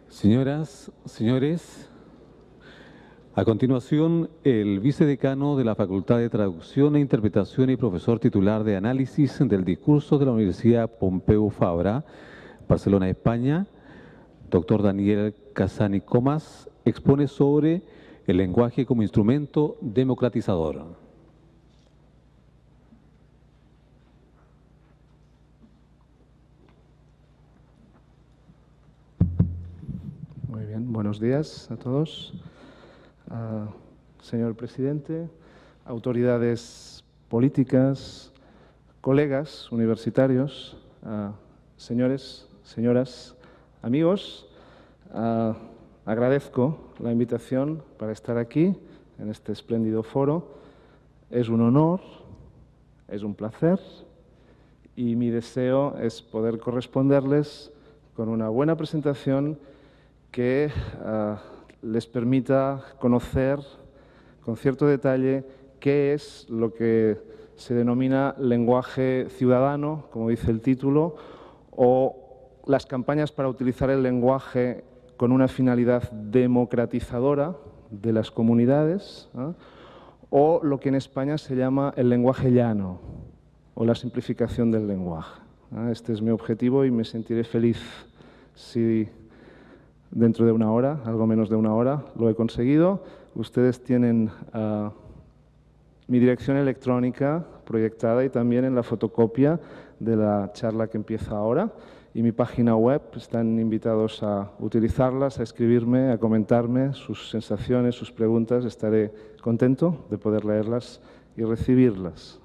Señoras, señores, a continuación, el vicedecano de la Facultad de Traducción e Interpretación y profesor titular de Análisis del Discurso de la Universidad Pompeu Fabra, Barcelona, España, doctor Daniel Casani Comas, expone sobre el lenguaje como instrumento democratizador. Muy bien, buenos días a todos. Señor presidente, autoridades políticas, colegas universitarios, señores, señoras, amigos, agradezco la invitación para estar aquí en este espléndido foro. Es un honor, es un placer y mi deseo es poder corresponderles con una buena presentación que les permita conocer con cierto detalle qué es lo que se denomina lenguaje ciudadano, como dice el título, o las campañas para utilizar el lenguaje con una finalidad democratizadora de las comunidades, o lo que en España se llama el lenguaje llano, o la simplificación del lenguaje. Este es mi objetivo y me sentiré feliz si dentro de una hora, algo menos de una hora, lo he conseguido. Ustedes tienen mi dirección electrónica proyectada y también en la fotocopia de la charla que empieza ahora. Y mi página web, están invitados a utilizarlas, a escribirme, a comentarme sus sensaciones, sus preguntas. Estaré contento de poder leerlas y recibirlas.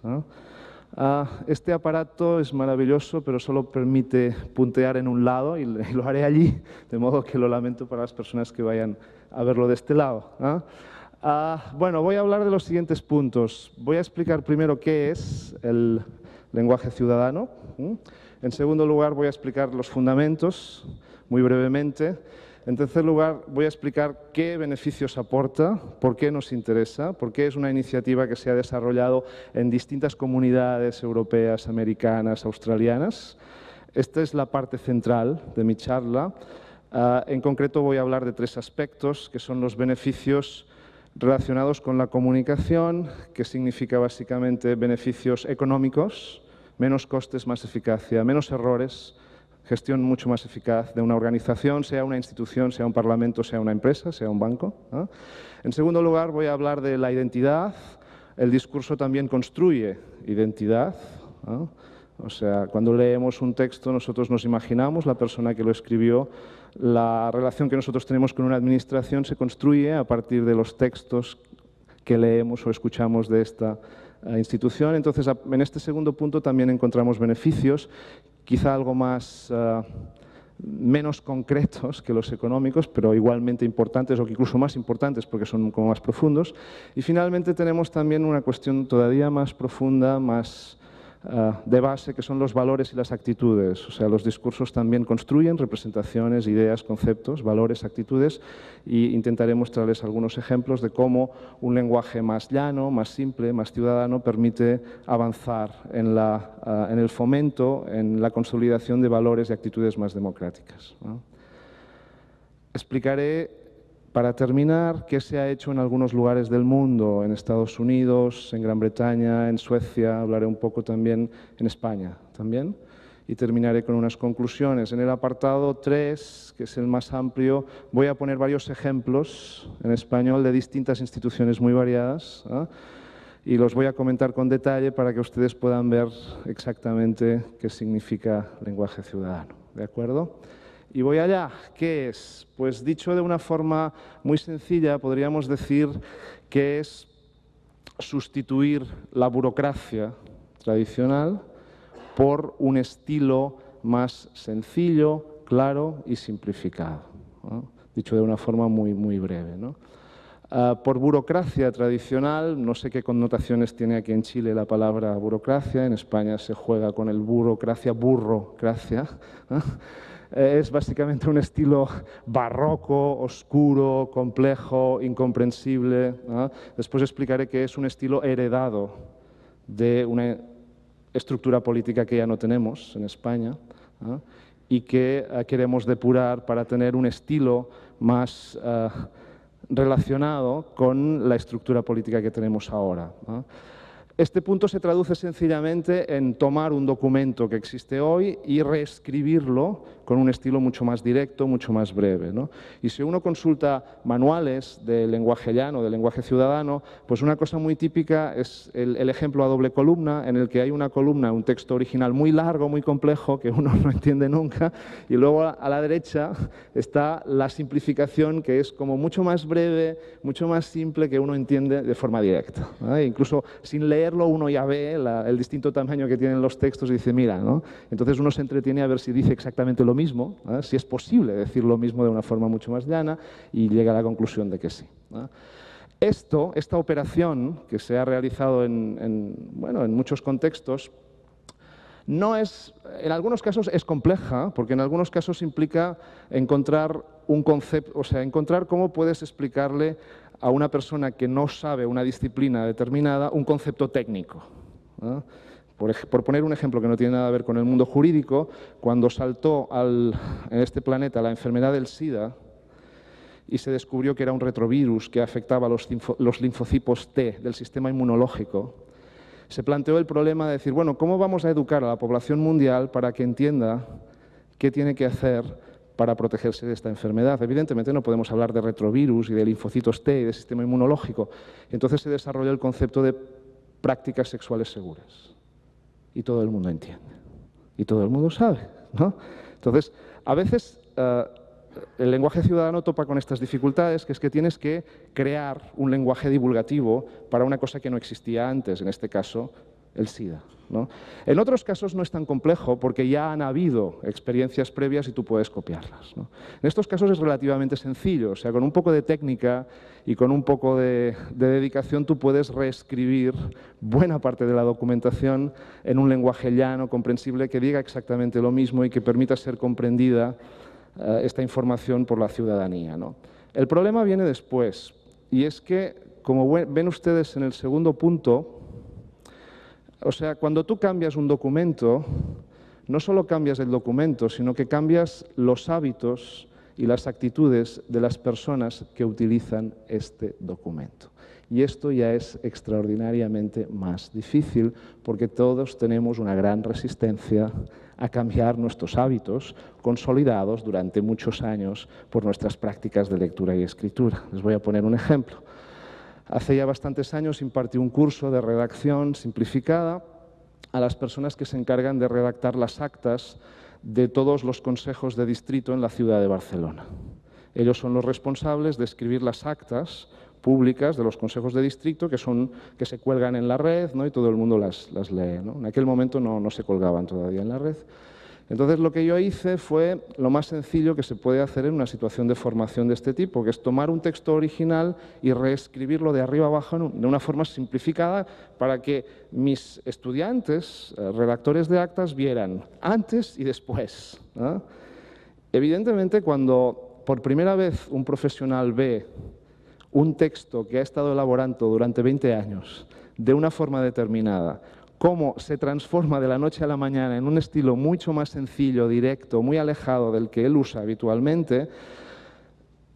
Este aparato es maravilloso, pero solo permite puntear en un lado y lo haré allí, de modo que lo lamento para las personas que vayan a verlo de este lado. Bueno, voy a hablar de los siguientes puntos. Voy a explicar primero qué es el lenguaje ciudadano. En segundo lugar, voy a explicar los fundamentos, muy brevemente. En tercer lugar, voy a explicar qué beneficios aporta, por qué nos interesa, por qué es una iniciativa que se ha desarrollado en distintas comunidades europeas, americanas, australianas. Esta es la parte central de mi charla. En concreto voy a hablar de tres aspectos, que son los beneficios relacionados con la comunicación, que significa básicamente beneficios económicos, menos costes, más eficacia, menos errores, gestión mucho más eficaz de una organización, sea una institución, sea un parlamento, sea una empresa, sea un banco. En segundo lugar, voy a hablar de la identidad. El discurso también construye identidad. O sea, cuando leemos un texto, nosotros nos imaginamos la persona que lo escribió. La relación que nosotros tenemos con una administración se construye a partir de los textos que leemos o escuchamos de esta institución. Entonces, en este segundo punto también encontramos beneficios, quizá algo menos concretos que los económicos, pero igualmente importantes o incluso más importantes porque son como más profundos. Y finalmente tenemos también una cuestión todavía más profunda, más de base, que son los valores y las actitudes. O sea, los discursos también construyen representaciones, ideas, conceptos, valores, actitudes, y intentaré mostrarles algunos ejemplos de cómo un lenguaje más llano, más simple, más ciudadano permite avanzar en el fomento, en la consolidación de valores y actitudes más democráticas. Explicaré, para terminar, qué se ha hecho en algunos lugares del mundo, en Estados Unidos, en Gran Bretaña, en Suecia, hablaré un poco también en España también, y terminaré con unas conclusiones. En el apartado 3, que es el más amplio, voy a poner varios ejemplos en español de distintas instituciones muy variadas, y los voy a comentar con detalle para que ustedes puedan ver exactamente qué significa lenguaje ciudadano. ¿De acuerdo? Y voy allá. ¿Qué es? Pues dicho de una forma muy sencilla, podríamos decir que es sustituir la burocracia tradicional por un estilo más sencillo, claro y simplificado, dicho de una forma muy, muy breve, por burocracia tradicional, no sé qué connotaciones tiene aquí en Chile la palabra burocracia, en España se juega con el burocracia, burrocracia. Es básicamente un estilo barroco, oscuro, complejo, incomprensible. Después explicaré que es un estilo heredado de una estructura política que ya no tenemos en España. y que queremos depurar para tener un estilo más relacionado con la estructura política que tenemos ahora, ¿no? Este punto se traduce sencillamente en tomar un documento que existe hoy y reescribirlo con un estilo mucho más directo, mucho más breve, ¿no? Y si uno consulta manuales de lenguaje llano, de lenguaje ciudadano, pues una cosa muy típica es el ejemplo a doble columna, en el que hay una columna, un texto original muy largo, muy complejo, que uno no entiende nunca, y luego a la derecha está la simplificación, que es como mucho más breve, mucho más simple, que uno entiende de forma directa, ¿no? E incluso sin leerlo uno ya ve el distinto tamaño que tienen los textos y dice, mira, ¿no? Entonces uno se entretiene a ver si dice exactamente lo mismo, ¿no? Si es posible decir lo mismo de una forma mucho más llana, y llega a la conclusión de que sí, ¿no? Esta operación que se ha realizado en muchos contextos, en algunos casos es compleja, porque en algunos casos implica encontrar un concepto, o sea, encontrar cómo puedes explicarle a una persona que no sabe una disciplina determinada un concepto técnico, ¿no? Por poner un ejemplo que no tiene nada que ver con el mundo jurídico, cuando saltó en este planeta la enfermedad del SIDA y se descubrió que era un retrovirus que afectaba a los linfocitos T del sistema inmunológico, se planteó el problema de decir, bueno, ¿cómo vamos a educar a la población mundial para que entienda qué tiene que hacer para protegerse de esta enfermedad? Evidentemente no podemos hablar de retrovirus y de linfocitos T y de sistema inmunológico. Entonces se desarrolló el concepto de prácticas sexuales seguras. Y todo el mundo entiende. Y todo el mundo sabe, ¿no? Entonces, a veces el lenguaje ciudadano topa con estas dificultades, que es que tienes que crear un lenguaje divulgativo para una cosa que no existía antes, en este caso, el SIDA, ¿no? En otros casos no es tan complejo porque ya han habido experiencias previas y tú puedes copiarlas, ¿no? En estos casos es relativamente sencillo, o sea, con un poco de técnica y con un poco de dedicación tú puedes reescribir buena parte de la documentación en un lenguaje llano, comprensible, que diga exactamente lo mismo y que permita ser comprendida esta información por la ciudadanía, ¿no? El problema viene después, y es que, como ven ustedes en el segundo punto, o sea, cuando tú cambias un documento, no solo cambias el documento, sino que cambias los hábitos y las actitudes de las personas que utilizan este documento. Y esto ya es extraordinariamente más difícil porque todos tenemos una gran resistencia a cambiar nuestros hábitos consolidados durante muchos años por nuestras prácticas de lectura y escritura. Les voy a poner un ejemplo. Hace ya bastantes años impartí un curso de redacción simplificada a las personas que se encargan de redactar las actas de todos los consejos de distrito en la ciudad de Barcelona. Ellos son los responsables de escribir las actas públicas de los consejos de distrito que se cuelgan en la red, ¿no? Y todo el mundo las lee, ¿no? En aquel momento no se colgaban todavía en la red. Entonces lo que yo hice fue lo más sencillo que se puede hacer en una situación de formación de este tipo, que es tomar un texto original y reescribirlo de arriba abajo de una forma simplificada para que mis estudiantes, redactores de actas, vieran antes y después, ¿no? Evidentemente, cuando por primera vez un profesional ve un texto que ha estado elaborando durante 20 años de una forma determinada, cómo se transforma de la noche a la mañana en un estilo mucho más sencillo, directo, muy alejado del que él usa habitualmente,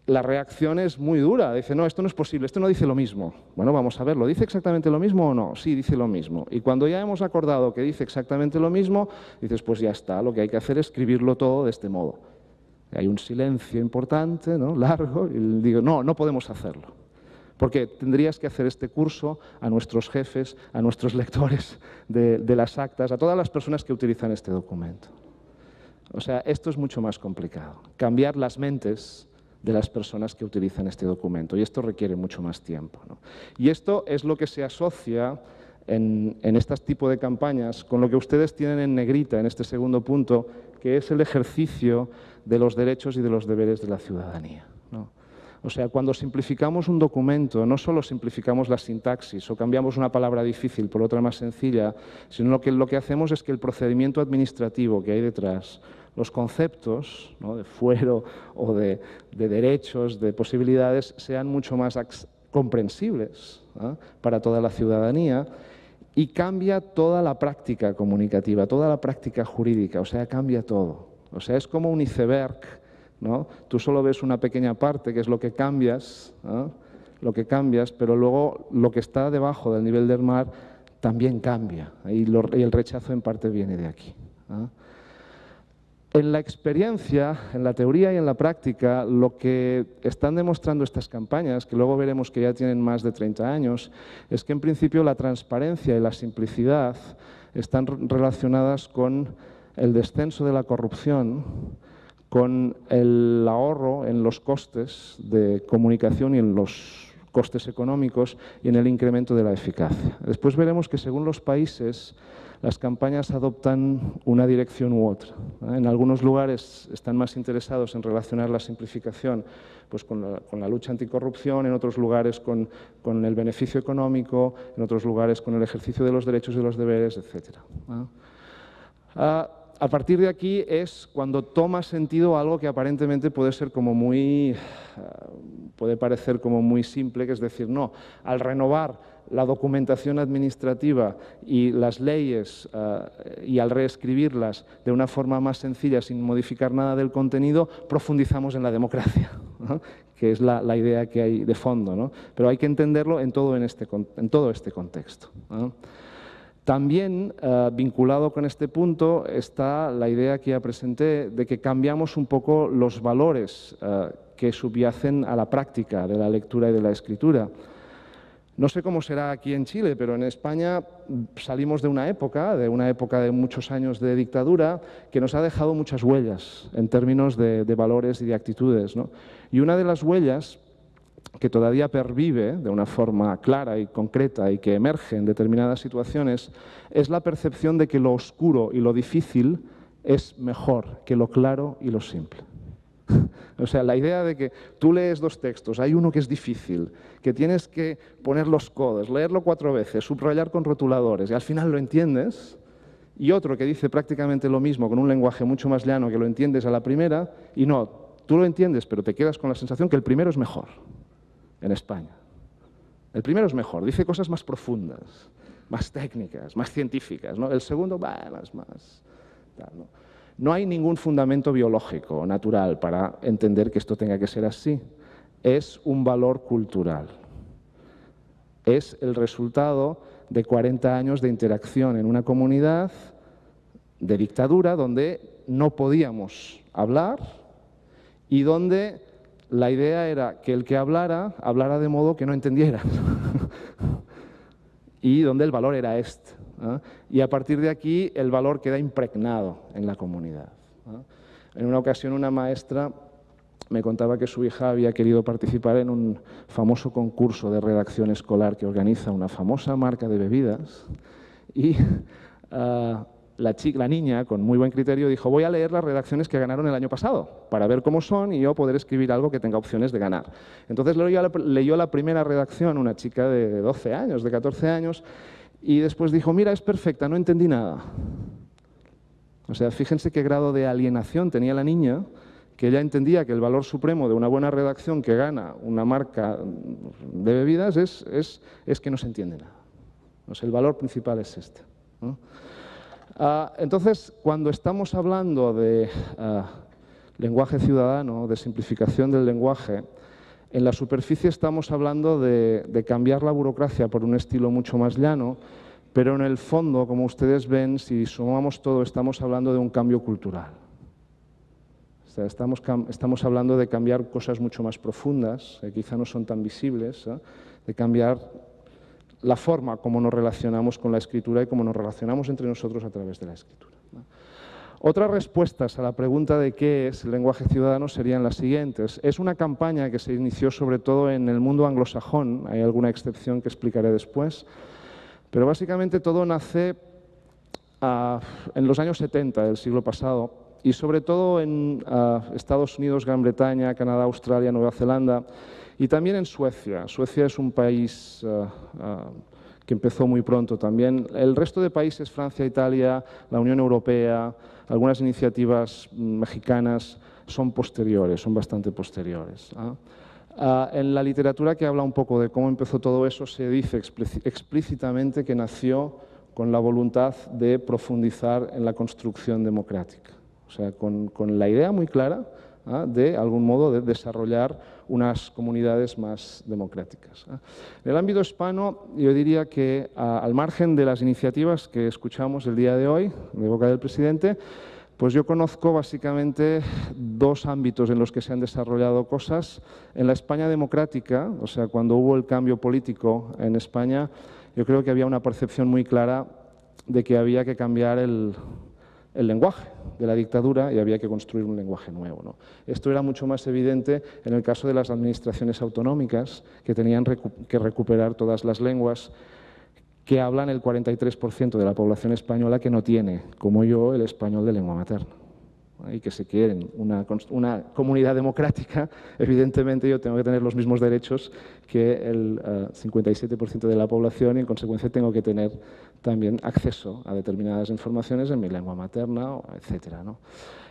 la reacción es muy dura. Dice, no, esto no es posible, esto no dice lo mismo. Bueno, vamos a verlo, ¿dice exactamente lo mismo o no? Sí, dice lo mismo. Y cuando ya hemos acordado que dice exactamente lo mismo, dices, pues ya está, lo que hay que hacer es escribirlo todo de este modo. Hay un silencio importante, ¿no? Largo, y digo, no podemos hacerlo. Porque tendrías que hacer este curso a nuestros jefes, a nuestros lectores de las actas, a todas las personas que utilizan este documento. O sea, esto es mucho más complicado. Cambiar las mentes de las personas que utilizan este documento. Y esto requiere mucho más tiempo, ¿no? Y esto es lo que se asocia en este tipo de campañas con lo que ustedes tienen en negrita en este segundo punto, que es el ejercicio de los derechos y de los deberes de la ciudadanía, ¿no? O sea, cuando simplificamos un documento, no solo simplificamos la sintaxis o cambiamos una palabra difícil por otra más sencilla, sino que lo que hacemos es que el procedimiento administrativo que hay detrás, los conceptos, ¿no?, de fuero o de derechos, de posibilidades, sean mucho más comprensibles, ¿no?, para toda la ciudadanía, y cambia toda la práctica comunicativa, toda la práctica jurídica, o sea, cambia todo. O sea, es como un iceberg, ¿no? Tú solo ves una pequeña parte, que es lo que cambias, ¿no? Lo que cambias, pero luego lo que está debajo del nivel del mar también cambia, y el rechazo en parte viene de aquí, ¿no? En la experiencia, en la teoría y en la práctica, lo que están demostrando estas campañas, que luego veremos que ya tienen más de 30 años, es que en principio la transparencia y la simplicidad están relacionadas con el descenso de la corrupción, con el ahorro en los costes de comunicación y en los costes económicos y en el incremento de la eficacia. Después veremos que según los países las campañas adoptan una dirección u otra. En algunos lugares están más interesados en relacionar la simplificación pues con la lucha anticorrupción, en otros lugares con el beneficio económico, en otros lugares con el ejercicio de los derechos y los deberes, etc. A partir de aquí es cuando toma sentido algo que aparentemente puede ser como puede parecer como muy simple, que es decir, no, al renovar la documentación administrativa y las leyes y al reescribirlas de una forma más sencilla, sin modificar nada del contenido, profundizamos en la democracia, ¿no? Que es la idea que hay de fondo, ¿no? Pero hay que entenderlo en todo este contexto, ¿no? También vinculado con este punto está la idea que ya presenté de que cambiamos un poco los valores que subyacen a la práctica de la lectura y de la escritura. No sé cómo será aquí en Chile, pero en España salimos de una época de muchos años de dictadura que nos ha dejado muchas huellas en términos de valores y de actitudes, ¿no? Y una de las huellas que todavía pervive de una forma clara y concreta y que emerge en determinadas situaciones es la percepción de que lo oscuro y lo difícil es mejor que lo claro y lo simple. O sea, la idea de que tú lees dos textos, hay uno que es difícil, que tienes que poner los codos, leerlo 4 veces, subrayar con rotuladores y al final lo entiendes, y otro que dice prácticamente lo mismo con un lenguaje mucho más llano que lo entiendes a la primera y no, tú lo entiendes pero te quedas con la sensación que el primero es mejor en España. El primero es mejor, dice cosas más profundas, más técnicas, más científicas, ¿no? El segundo va más tal, ¿no? No hay ningún fundamento biológico, natural, para entender que esto tenga que ser así. Es un valor cultural. Es el resultado de 40 años de interacción en una comunidad de dictadura donde no podíamos hablar y donde la idea era que el que hablara de modo que no entendiera. Y donde el valor era este, ¿no? Y a partir de aquí el valor queda impregnado en la comunidad, ¿no? En una ocasión una maestra me contaba que su hija había querido participar en un famoso concurso de redacción escolar que organiza una famosa marca de bebidas y la niña, con muy buen criterio, dijo: voy a leer las redacciones que ganaron el año pasado para ver cómo son y yo poder escribir algo que tenga opciones de ganar. Entonces leyó la primera redacción, una chica de 12 años, de 14 años, y después dijo: mira, es perfecta, no entendí nada. O sea, fíjense qué grado de alienación tenía la niña, que ella entendía que el valor supremo de una buena redacción que gana una marca de bebidas es que no se entiende nada. O sea, el valor principal es este, ¿no? Entonces, cuando estamos hablando de lenguaje ciudadano, de simplificación del lenguaje, en la superficie estamos hablando de cambiar la burocracia por un estilo mucho más llano, pero en el fondo, como ustedes ven, si sumamos todo, estamos hablando de un cambio cultural. O sea, estamos hablando de cambiar cosas mucho más profundas, que quizá no son tan visibles, ¿eh? De cambiar la forma como nos relacionamos con la escritura y cómo nos relacionamos entre nosotros a través de la escritura, ¿no? Otras respuestas a la pregunta de qué es el lenguaje ciudadano serían las siguientes. Es una campaña que se inició sobre todo en el mundo anglosajón, hay alguna excepción que explicaré después, pero básicamente todo nace en los años 70 del siglo pasado y sobre todo en Estados Unidos, Gran Bretaña, Canadá, Australia, Nueva Zelanda y también en Suecia. Suecia es un país que empezó muy pronto también. El resto de países, Francia, Italia, la Unión Europea, algunas iniciativas mexicanas son posteriores, son bastante posteriores, ¿no? En la literatura que habla un poco de cómo empezó todo eso, se dice explícitamente que nació con la voluntad de profundizar en la construcción democrática, O sea, con la idea muy clara de algún modo de desarrollar unas comunidades más democráticas. En el ámbito hispano, yo diría que al margen de las iniciativas que escuchamos el día de hoy, de boca del presidente, pues yo conozco básicamente dos ámbitos en los que se han desarrollado cosas. En la España democrática, o sea, cuando hubo el cambio político en España, yo creo que había una percepción muy clara de que había que cambiar el lenguaje de la dictadura y había que construir un lenguaje nuevo, ¿no? Esto era mucho más evidente en el caso de las administraciones autonómicas, que tenían que recuperar todas las lenguas que hablan el 43% de la población española que no tiene, como yo, el español de lengua materna. Y que se quieren una comunidad democrática, evidentemente yo tengo que tener los mismos derechos que el 57% de la población y en consecuencia tengo que tener también acceso a determinadas informaciones en mi lengua materna, etcétera, ¿no?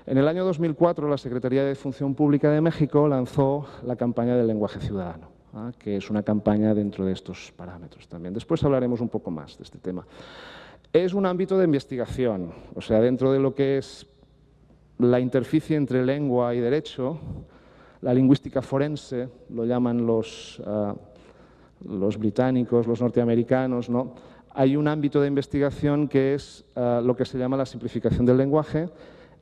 En el año 2004 la Secretaría de Función Pública de México lanzó la campaña del lenguaje ciudadano, que es una campaña dentro de estos parámetros también. Después hablaremos un poco más de este tema. Es un ámbito de investigación, o sea, dentro de lo que es la interficie entre lengua y derecho, la lingüística forense, lo llaman los británicos, los norteamericanos, ¿no? Hay un ámbito de investigación que es lo que se llama la simplificación del lenguaje.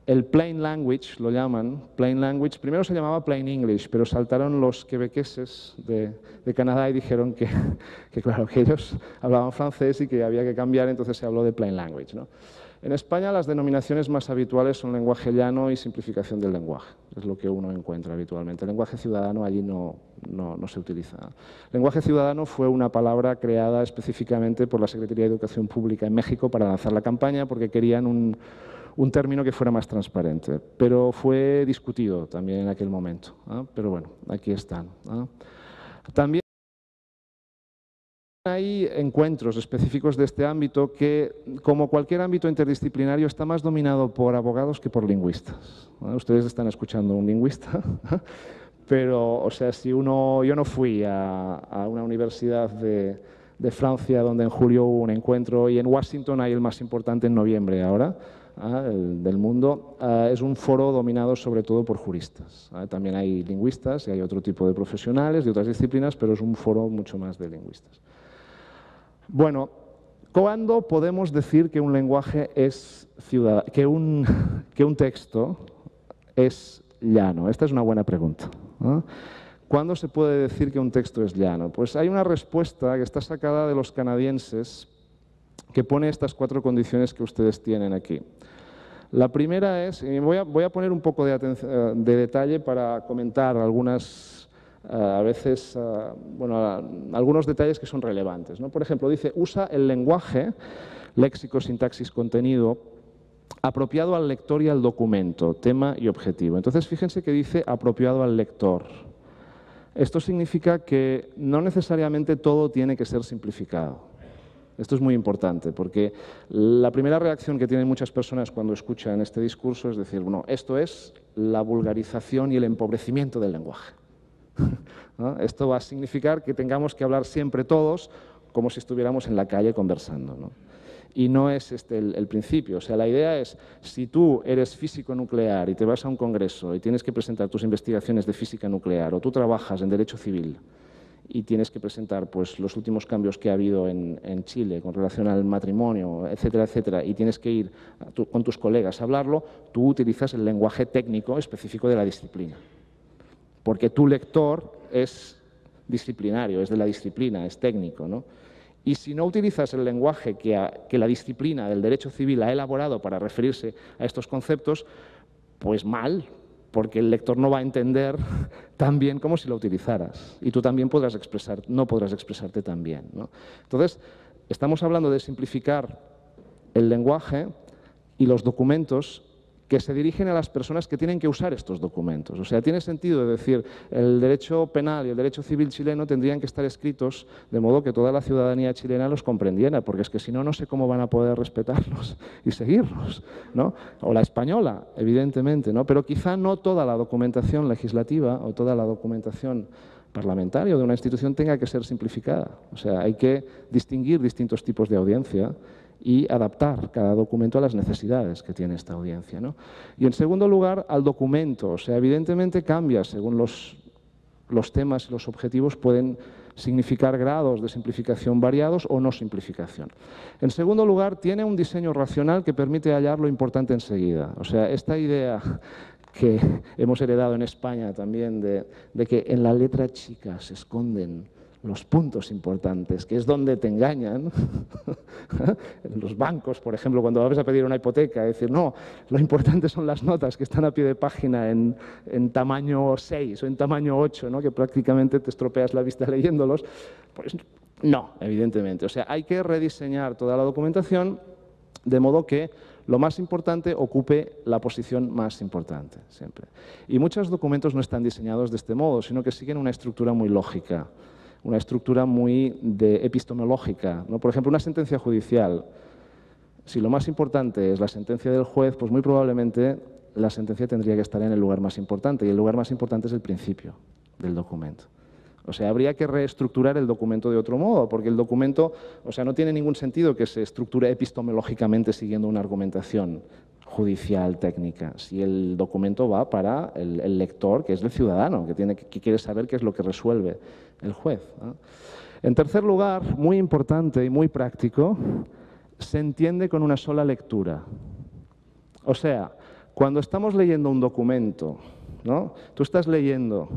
El plain language, lo llaman, plain language, primero se llamaba plain English, pero saltaron los quebequeses de Canadá y dijeron que claro, que ellos hablaban francés y que había que cambiar, entonces se habló de plain language, ¿no? En España las denominaciones más habituales son lenguaje llano y simplificación del lenguaje. Es lo que uno encuentra habitualmente. El lenguaje ciudadano allí no se utiliza. Lenguaje ciudadano fue una palabra creada específicamente por la Secretaría de Educación Pública en México para lanzar la campaña porque querían un término que fuera más transparente. Pero fue discutido también en aquel momento. Pero bueno, aquí están. También hay encuentros específicos de este ámbito que, como cualquier ámbito interdisciplinario, está más dominado por abogados que por lingüistas. Ustedes están escuchando a un lingüista, pero, o sea, yo no fui a una universidad de Francia donde en julio hubo un encuentro y en Washington hay el más importante en noviembre ahora, el del mundo. Es un foro dominado sobre todo por juristas. También hay lingüistas y hay otro tipo de profesionales de otras disciplinas, pero es un foro mucho más de lingüistas. Bueno, ¿cuándo podemos decir que un lenguaje es ciudadano, que un texto es llano? Esta es una buena pregunta, ¿no? ¿Cuándo se puede decir que un texto es llano? Pues hay una respuesta que está sacada de los canadienses que pone estas 4 condiciones que ustedes tienen aquí. La primera es, y voy a poner un poco de detalle para comentar algunas a veces, algunos detalles que son relevantes, ¿no? Por ejemplo, dice, usa el lenguaje, léxico, sintaxis, contenido, apropiado al lector y al documento, tema y objetivo. Entonces, fíjense que dice apropiado al lector. Esto significa que no necesariamente todo tiene que ser simplificado. Esto es muy importante, porque la primera reacción que tienen muchas personas cuando escuchan este discurso es decir, bueno, esto es la vulgarización y el empobrecimiento del lenguaje. ¿No? Esto va a significar que tengamos que hablar siempre todos como si estuviéramos en la calle conversando, ¿no? Y no es este el principio. O sea, la idea es, si tú eres físico nuclear y te vas a un congreso y tienes que presentar tus investigaciones de física nuclear, o tú trabajas en derecho civil y tienes que presentar pues, los últimos cambios que ha habido en Chile con relación al matrimonio, etcétera, etcétera, y tienes que ir con tus colegas a hablarlo, tú utilizas el lenguaje técnico específico de la disciplina. Porque tu lector es disciplinario, es de la disciplina, es técnico, ¿no? Y si no utilizas el lenguaje que la disciplina del derecho civil ha elaborado para referirse a estos conceptos, pues mal, porque el lector no va a entender tan bien como si lo utilizaras. Y tú también no podrás expresarte tan bien, ¿no? Entonces, estamos hablando de simplificar el lenguaje y los documentos que se dirigen a las personas que tienen que usar estos documentos. O sea, tiene sentido decir, el derecho penal y el derecho civil chileno tendrían que estar escritos de modo que toda la ciudadanía chilena los comprendiera, porque es que si no, no sé cómo van a poder respetarlos y seguirlos, ¿no? O la española, evidentemente, ¿no? Pero quizá no toda la documentación legislativa o toda la documentación parlamentaria o de una institución tenga que ser simplificada. O sea, hay que distinguir distintos tipos de audiencia y adaptar cada documento a las necesidades que tiene esta audiencia, ¿no? Y en segundo lugar, al documento. O sea, evidentemente cambia según los temas y los objetivos pueden significar grados de simplificación variados o no simplificación. En segundo lugar, tiene un diseño racional que permite hallar lo importante enseguida. O sea, esta idea que hemos heredado en España también de que en la letra chica se esconden los puntos importantes, que es donde te engañan. En los bancos, por ejemplo, cuando vas a pedir una hipoteca, decir, no, lo importante son las notas que están a pie de página en tamaño 6 o en tamaño 8, ¿no? Que prácticamente te estropeas la vista leyéndolos. Pues no, evidentemente. O sea, hay que rediseñar toda la documentación de modo que lo más importante ocupe la posición más importante, siempre. Y muchos documentos no están diseñados de este modo, sino que siguen una estructura muy lógica, una estructura muy epistemológica, ¿no? Por ejemplo, una sentencia judicial. Si lo más importante es la sentencia del juez, pues muy probablemente la sentencia tendría que estar en el lugar más importante, y el lugar más importante es el principio del documento. O sea, habría que reestructurar el documento de otro modo, porque el documento, o sea, no tiene ningún sentido que se estructure epistemológicamente siguiendo una argumentación judicial, técnica, si el documento va para el lector, que es el ciudadano, que quiere saber qué es lo que resuelve el juez, ¿no? En tercer lugar, muy importante y muy práctico, se entiende con una sola lectura. O sea, cuando estamos leyendo un documento, ¿no? Tú estás leyendo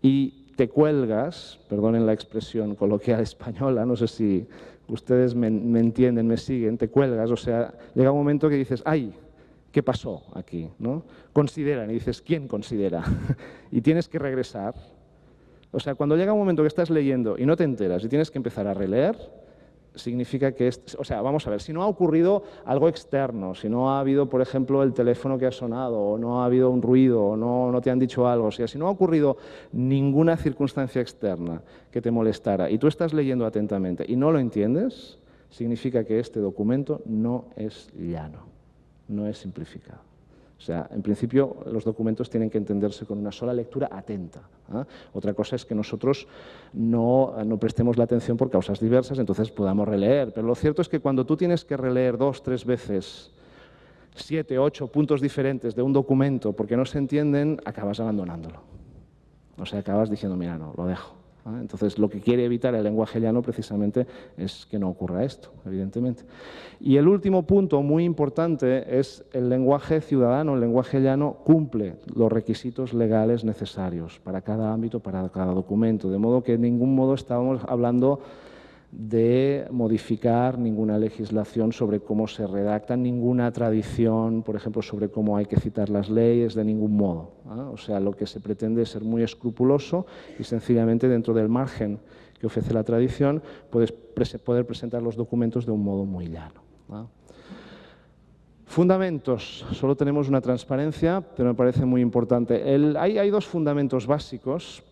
y te cuelgas, perdonen la expresión coloquial española, no sé si ustedes me entienden, me siguen, te cuelgas, o sea, llega un momento que dices, ¡ay! ¿Qué pasó aquí? ¿No? Consideran, y dices, ¿quién considera? Y tienes que regresar. O sea, cuando llega un momento que estás leyendo y no te enteras y tienes que empezar a releer, significa que o sea, vamos a ver, si no ha ocurrido algo externo, si no ha habido, por ejemplo, el teléfono que ha sonado, o no ha habido un ruido, o no te han dicho algo, o sea, si no ha ocurrido ninguna circunstancia externa que te molestara y tú estás leyendo atentamente y no lo entiendes, significa que este documento no es llano, no es simplificado. O sea, en principio los documentos tienen que entenderse con una sola lectura atenta, ¿eh? Otra cosa es que nosotros no prestemos la atención por causas diversas, entonces podamos releer. Pero lo cierto es que cuando tú tienes que releer 2, 3 veces 7, 8 puntos diferentes de un documento porque no se entienden, acabas abandonándolo. O sea, acabas diciendo, mira, no, lo dejo. Entonces, lo que quiere evitar el lenguaje llano precisamente es que no ocurra esto, evidentemente. Y el último punto muy importante es el lenguaje ciudadano, el lenguaje llano cumple los requisitos legales necesarios para cada ámbito, para cada documento, de modo que en ningún modo estábamos hablando de modificar ninguna legislación sobre cómo se redacta, ninguna tradición, por ejemplo, sobre cómo hay que citar las leyes, de ningún modo, ¿eh? O sea, lo que se pretende es ser muy escrupuloso y sencillamente dentro del margen que ofrece la tradición poder presentar los documentos de un modo muy llano, ¿eh? Fundamentos. Solo tenemos una transparencia, pero me parece muy importante. Hay 2 fundamentos básicos,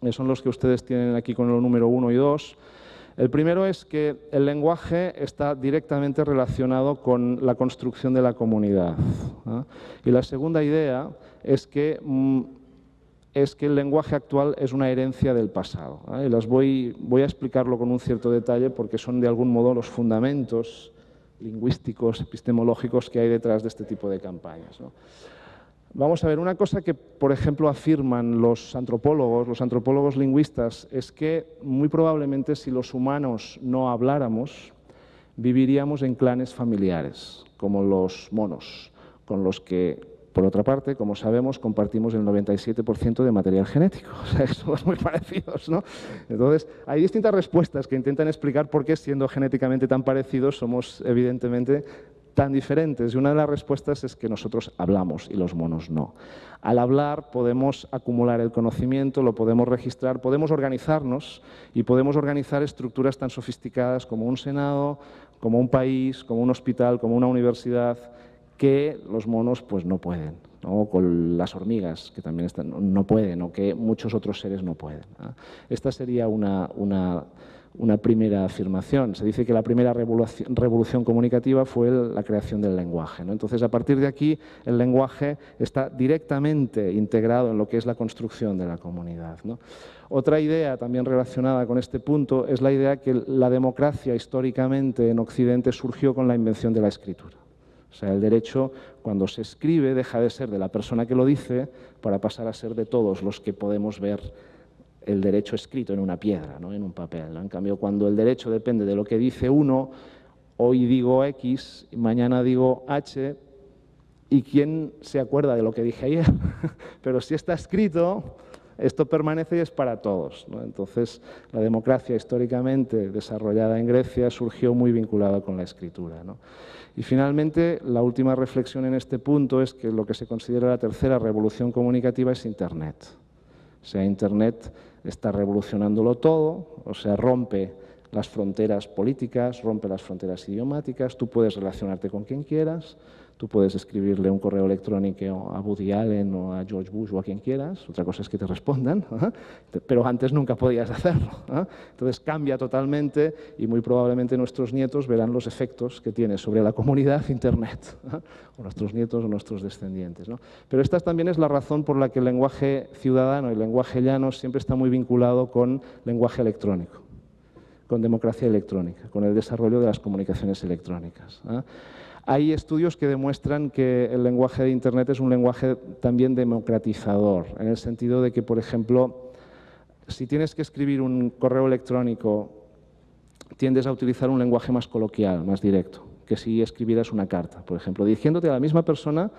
que son los que ustedes tienen aquí con el número 1 y 2. El primero es que el lenguaje está directamente relacionado con la construcción de la comunidad, ¿eh? Y la segunda idea es que el lenguaje actual es una herencia del pasado, ¿eh? Y voy a explicarlo con un cierto detalle porque son de algún modo los fundamentos lingüísticos, epistemológicos que hay detrás de este tipo de campañas, ¿no? Vamos a ver, una cosa que, por ejemplo, afirman los antropólogos lingüistas, es que muy probablemente si los humanos no habláramos, viviríamos en clanes familiares, como los monos, con los que, por otra parte, como sabemos, compartimos el 97% de material genético. O sea, somos muy parecidos, ¿no? Entonces, hay distintas respuestas que intentan explicar por qué, siendo genéticamente tan parecidos, somos, evidentemente, tan diferentes. Y una de las respuestas es que nosotros hablamos y los monos no. Al hablar podemos acumular el conocimiento, lo podemos registrar, podemos organizarnos y podemos organizar estructuras tan sofisticadas como un senado, como un país, como un hospital, como una universidad, que los monos pues no pueden, ¿no? Con las hormigas, que también no pueden, o que muchos otros seres no pueden, ¿eh? Esta sería una una primera afirmación. Se dice que la primera revolución comunicativa fue la creación del lenguaje, ¿no? Entonces, a partir de aquí, el lenguaje está directamente integrado en lo que es la construcción de la comunidad, ¿no? Otra idea también relacionada con este punto es la idea que la democracia históricamente en Occidente surgió con la invención de la escritura. O sea, el derecho, cuando se escribe, deja de ser de la persona que lo dice para pasar a ser de todos los que podemos ver el derecho escrito en una piedra, ¿no? En un papel, ¿no? En cambio, cuando el derecho depende de lo que dice uno, hoy digo X, mañana digo H, ¿y quién se acuerda de lo que dije ayer? Pero si está escrito, esto permanece y es para todos, ¿no? Entonces, la democracia históricamente desarrollada en Grecia surgió muy vinculada con la escritura, ¿no? Y finalmente, la última reflexión en este punto es que lo que se considera la tercera revolución comunicativa es Internet. O sea, Internet está revolucionándolo todo, o sea, rompe las fronteras políticas, rompe las fronteras idiomáticas, tú puedes relacionarte con quien quieras, tú puedes escribirle un correo electrónico a Woody Allen o a George Bush o a quien quieras, otra cosa es que te respondan, pero antes nunca podías hacerlo. Entonces cambia totalmente y muy probablemente nuestros nietos verán los efectos que tiene sobre la comunidad Internet, o nuestros nietos o nuestros descendientes, ¿no? Pero esta también es la razón por la que el lenguaje ciudadano y el lenguaje llano siempre está muy vinculado con lenguaje electrónico, con democracia electrónica, con el desarrollo de las comunicaciones electrónicas. Hay estudios que demuestran que el lenguaje de Internet es un lenguaje también democratizador, en el sentido de que, por ejemplo, si tienes que escribir un correo electrónico, tiendes a utilizar un lenguaje más coloquial, más directo, que si escribieras una carta, por ejemplo, dirigiéndote a la misma persona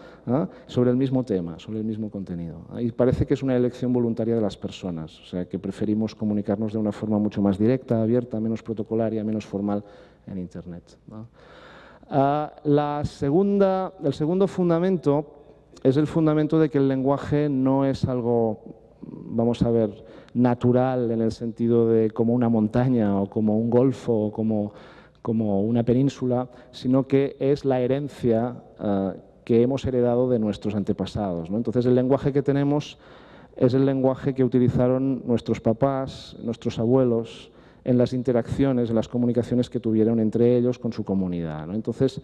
sobre el mismo tema, sobre el mismo contenido. Y parece que es una elección voluntaria de las personas, o sea, que preferimos comunicarnos de una forma mucho más directa, abierta, menos protocolaria, menos formal en Internet, ¿no? El segundo fundamento es el fundamento de que el lenguaje no es algo, vamos a ver, natural en el sentido de como una montaña o como un golfo o como una península, sino que es la herencia que hemos heredado de nuestros antepasados, ¿no? Entonces, el lenguaje que tenemos es el lenguaje que utilizaron nuestros papás, nuestros abuelos, en las interacciones, en las comunicaciones que tuvieron entre ellos con su comunidad, ¿no? Entonces,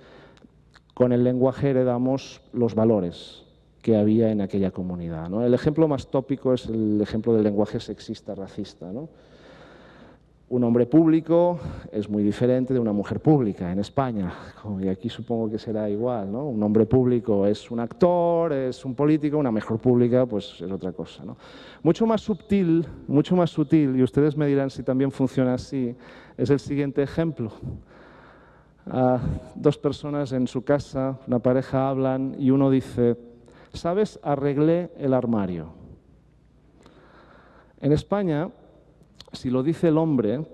con el lenguaje heredamos los valores que había en aquella comunidad, ¿no? El ejemplo más tópico es el ejemplo del lenguaje sexista, racista, ¿no? Un hombre público es muy diferente de una mujer pública en España, y aquí supongo que será igual, ¿no? Un hombre público es un actor, es un político, una mujer pública pues es otra cosa, ¿no? Mucho más sutil, y ustedes me dirán si también funciona así, es el siguiente ejemplo. Dos personas en su casa, una pareja, hablan y uno dice, ¿sabes? Arreglé el armario. En España, si lo dice el hombre,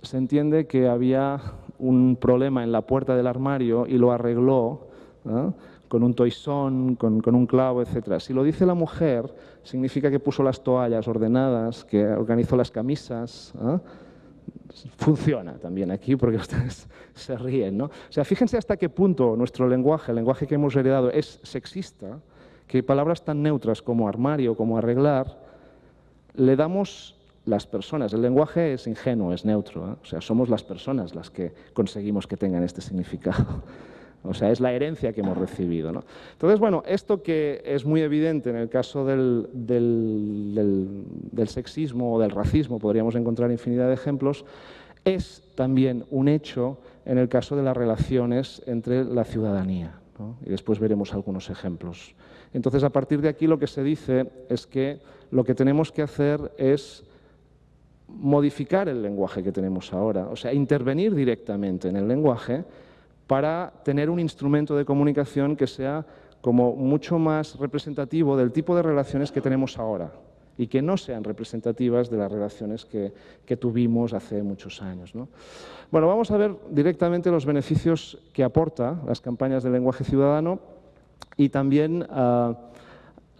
se entiende que había un problema en la puerta del armario y lo arregló, ¿no? Con un toisón, con un clavo, etc. Si lo dice la mujer, significa que puso las toallas ordenadas, que organizó las camisas, ¿no? Funciona también aquí porque ustedes se ríen, ¿no? O sea, fíjense hasta qué punto nuestro lenguaje, el lenguaje que hemos heredado, es sexista, que palabras tan neutras como armario, como arreglar, le damos las personas. El lenguaje es ingenuo, es neutro, ¿eh? O sea, somos las personas las que conseguimos que tengan este significado. O sea, es la herencia que hemos recibido, ¿no? Entonces, bueno, esto que es muy evidente en el caso del sexismo o del racismo, podríamos encontrar infinidad de ejemplos, es también un hecho en el caso de las relaciones entre la ciudadanía, ¿no? Y después veremos algunos ejemplos. Entonces, a partir de aquí lo que se dice es que lo que tenemos que hacer es modificar el lenguaje que tenemos ahora, o sea, intervenir directamente en el lenguaje para tener un instrumento de comunicación que sea como mucho más representativo del tipo de relaciones que tenemos ahora y que no sean representativas de las relaciones que tuvimos hace muchos años, ¿no? Bueno, vamos a ver directamente los beneficios que aporta las campañas de lenguaje ciudadano y también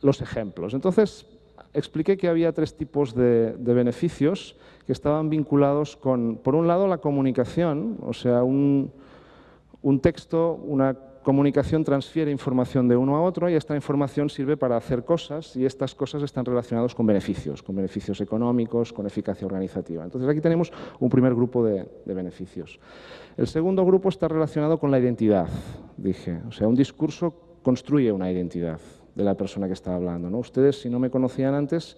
los ejemplos. Entonces, expliqué que había tres tipos de beneficios que estaban vinculados con, por un lado, la comunicación, o sea, un texto, una comunicación transfiere información de uno a otro y esta información sirve para hacer cosas y estas cosas están relacionadas con beneficios económicos, con eficacia organizativa. Entonces aquí tenemos un primer grupo de beneficios. El segundo grupo está relacionado con la identidad, dije. O sea, un discurso construye una identidad de la persona que está hablando, ¿no? Ustedes, si no me conocían antes,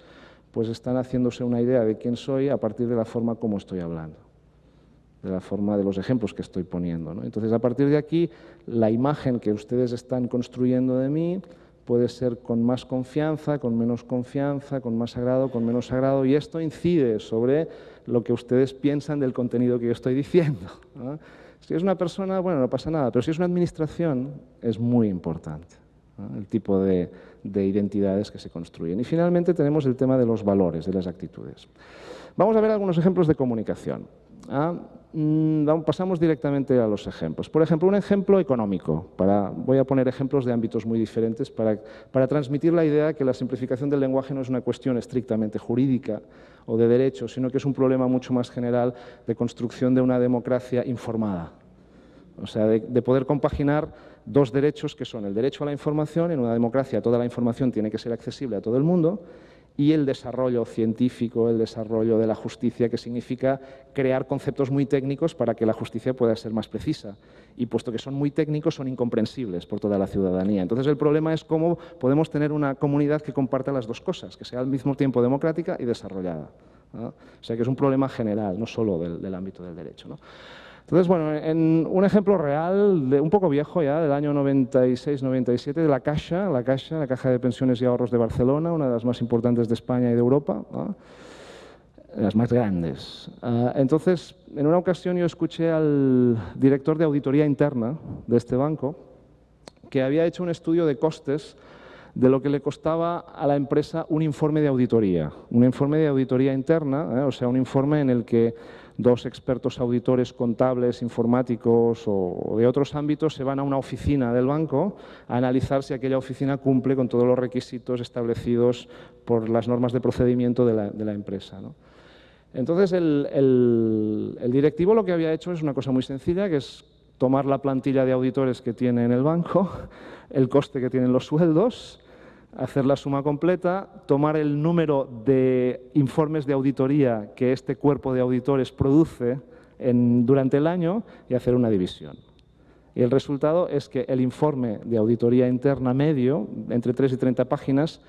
pues están haciéndose una idea de quién soy a partir de la forma como estoy hablando, de la forma de los ejemplos que estoy poniendo, ¿no? Entonces, a partir de aquí, la imagen que ustedes están construyendo de mí puede ser con más confianza, con menos confianza, con más agrado, con menos agrado, y esto incide sobre lo que ustedes piensan del contenido que yo estoy diciendo, ¿no? Si es una persona, bueno, no pasa nada, pero si es una administración, es muy importante, ¿no? El tipo de identidades que se construyen. Y finalmente tenemos el tema de los valores, de las actitudes. Vamos a ver algunos ejemplos de comunicación. Pasamos directamente a los ejemplos. Por ejemplo, un ejemplo económico. Voy a poner ejemplos de ámbitos muy diferentes para transmitir la idea que la simplificación del lenguaje no es una cuestión estrictamente jurídica o de derecho, sino que es un problema mucho más general de construcción de una democracia informada. O sea, de poder compaginar dos derechos que son el derecho a la información. En una democracia toda la información tiene que ser accesible a todo el mundo, y el desarrollo científico, el desarrollo de la justicia, que significa crear conceptos muy técnicos para que la justicia pueda ser más precisa. Y puesto que son muy técnicos, son incomprensibles por toda la ciudadanía. Entonces el problema es cómo podemos tener una comunidad que comparta las dos cosas, que sea al mismo tiempo democrática y desarrollada, ¿no? O sea que es un problema general, no solo del ámbito del derecho, ¿no? Entonces, bueno, en un ejemplo real, un poco viejo ya, del año 96-97, de la Caja de Pensiones y Ahorros de Barcelona, una de las más importantes de España y de Europa, ¿no? Las más grandes. Entonces, en una ocasión yo escuché al director de auditoría interna de este banco que había hecho un estudio de costes de lo que le costaba a la empresa un informe de auditoría interna, o sea, un informe en el que dos expertos auditores contables, informáticos o de otros ámbitos se van a una oficina del banco a analizar si aquella oficina cumple con todos los requisitos establecidos por las normas de procedimiento de la empresa, ¿no? Entonces, el directivo lo que había hecho es una cosa muy sencilla, que es tomar la plantilla de auditores que tiene en el banco, el coste que tienen los sueldos, hacer la suma completa, tomar el número de informes de auditoría que este cuerpo de auditores produce durante el año y hacer una división. Y el resultado es que el informe de auditoría interna medio, entre 3 y 30 páginas,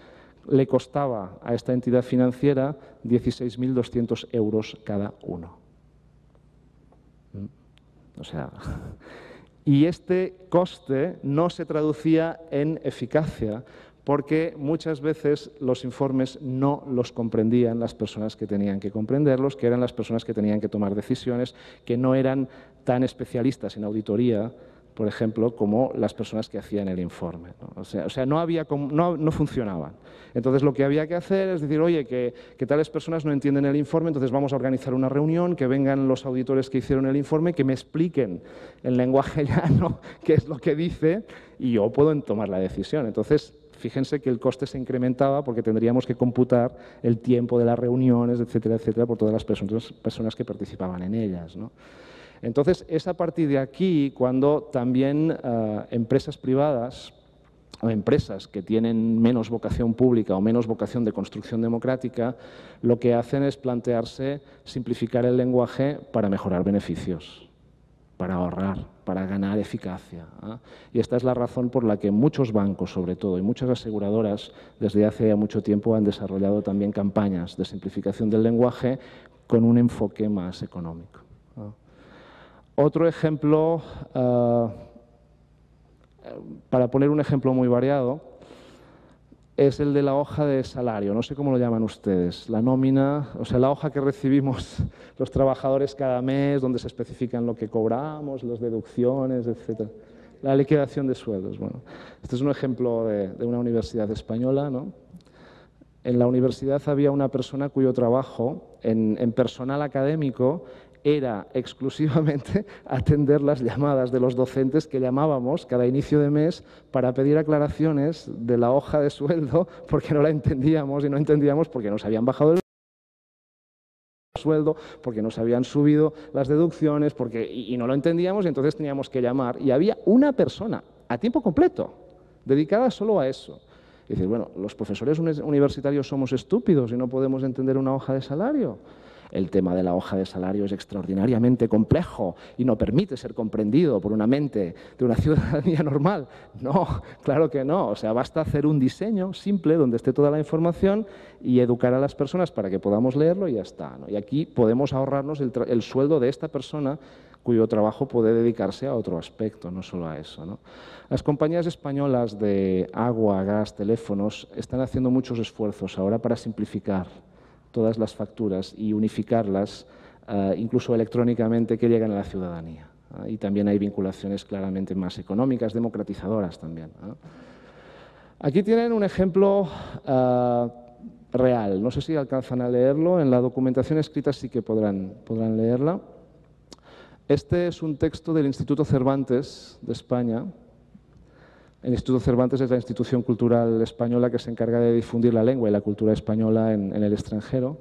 le costaba a esta entidad financiera 16.200 euros cada uno. O sea, y este coste no se traducía en eficacia, porque muchas veces los informes no los comprendían las personas que tenían que comprenderlos, que eran las personas que tenían que tomar decisiones, que no eran tan especialistas en auditoría, por ejemplo, como las personas que hacían el informe, ¿no? O sea, no funcionaban. Entonces, lo que había que hacer es decir, oye, que tales personas no entienden el informe, entonces vamos a organizar una reunión, que vengan los auditores que hicieron el informe, que me expliquen en lenguaje llano qué es lo que dice y yo puedo tomar la decisión. Entonces, fíjense que el coste se incrementaba porque tendríamos que computar el tiempo de las reuniones, etcétera, etcétera, por todas las personas que participaban en ellas, ¿no? Entonces, es a partir de aquí cuando también empresas privadas o empresas que tienen menos vocación pública o menos vocación de construcción democrática, lo que hacen es plantearse simplificar el lenguaje para mejorar beneficios, para ahorrar, para ganar eficacia, ¿eh? Y esta es la razón por la que muchos bancos, sobre todo, y muchas aseguradoras, desde hace ya mucho tiempo han desarrollado también campañas de simplificación del lenguaje con un enfoque más económico, ¿eh? Otro ejemplo, para poner un ejemplo muy variado, es el de la hoja de salario. No sé cómo lo llaman ustedes. La nómina, o sea, la hoja que recibimos los trabajadores cada mes, donde se especifican lo que cobramos, las deducciones, etc. La liquidación de sueldos. Bueno, este es un ejemplo de una universidad española, ¿no? En la universidad había una persona cuyo trabajo en personal académico era exclusivamente atender las llamadas de los docentes que llamábamos cada inicio de mes para pedir aclaraciones de la hoja de sueldo porque no la entendíamos y no entendíamos porque nos habían bajado el sueldo, porque nos habían subido las deducciones y no lo entendíamos y entonces teníamos que llamar. Y había una persona a tiempo completo, dedicada solo a eso. Y dices, bueno, ¿los profesores universitarios somos estúpidos y no podemos entender una hoja de salario? El tema de la hoja de salario es extraordinariamente complejo y no permite ser comprendido por una mente de una ciudadanía normal. No, claro que no. O sea, basta hacer un diseño simple donde esté toda la información y educar a las personas para que podamos leerlo y ya está, ¿no? Y aquí podemos ahorrarnos el sueldo de esta persona cuyo trabajo puede dedicarse a otro aspecto, no solo a eso, ¿no? Las compañías españolas de agua, gas, teléfonos están haciendo muchos esfuerzos ahora para simplificar todas las facturas y unificarlas, incluso electrónicamente, que llegan a la ciudadanía. Y también hay vinculaciones claramente más económicas, democratizadoras también. Aquí tienen un ejemplo real. No sé si alcanzan a leerlo. En la documentación escrita sí que podrán leerla. Este es un texto del Instituto Cervantes de España. El Instituto Cervantes es la institución cultural española que se encarga de difundir la lengua y la cultura española en el extranjero.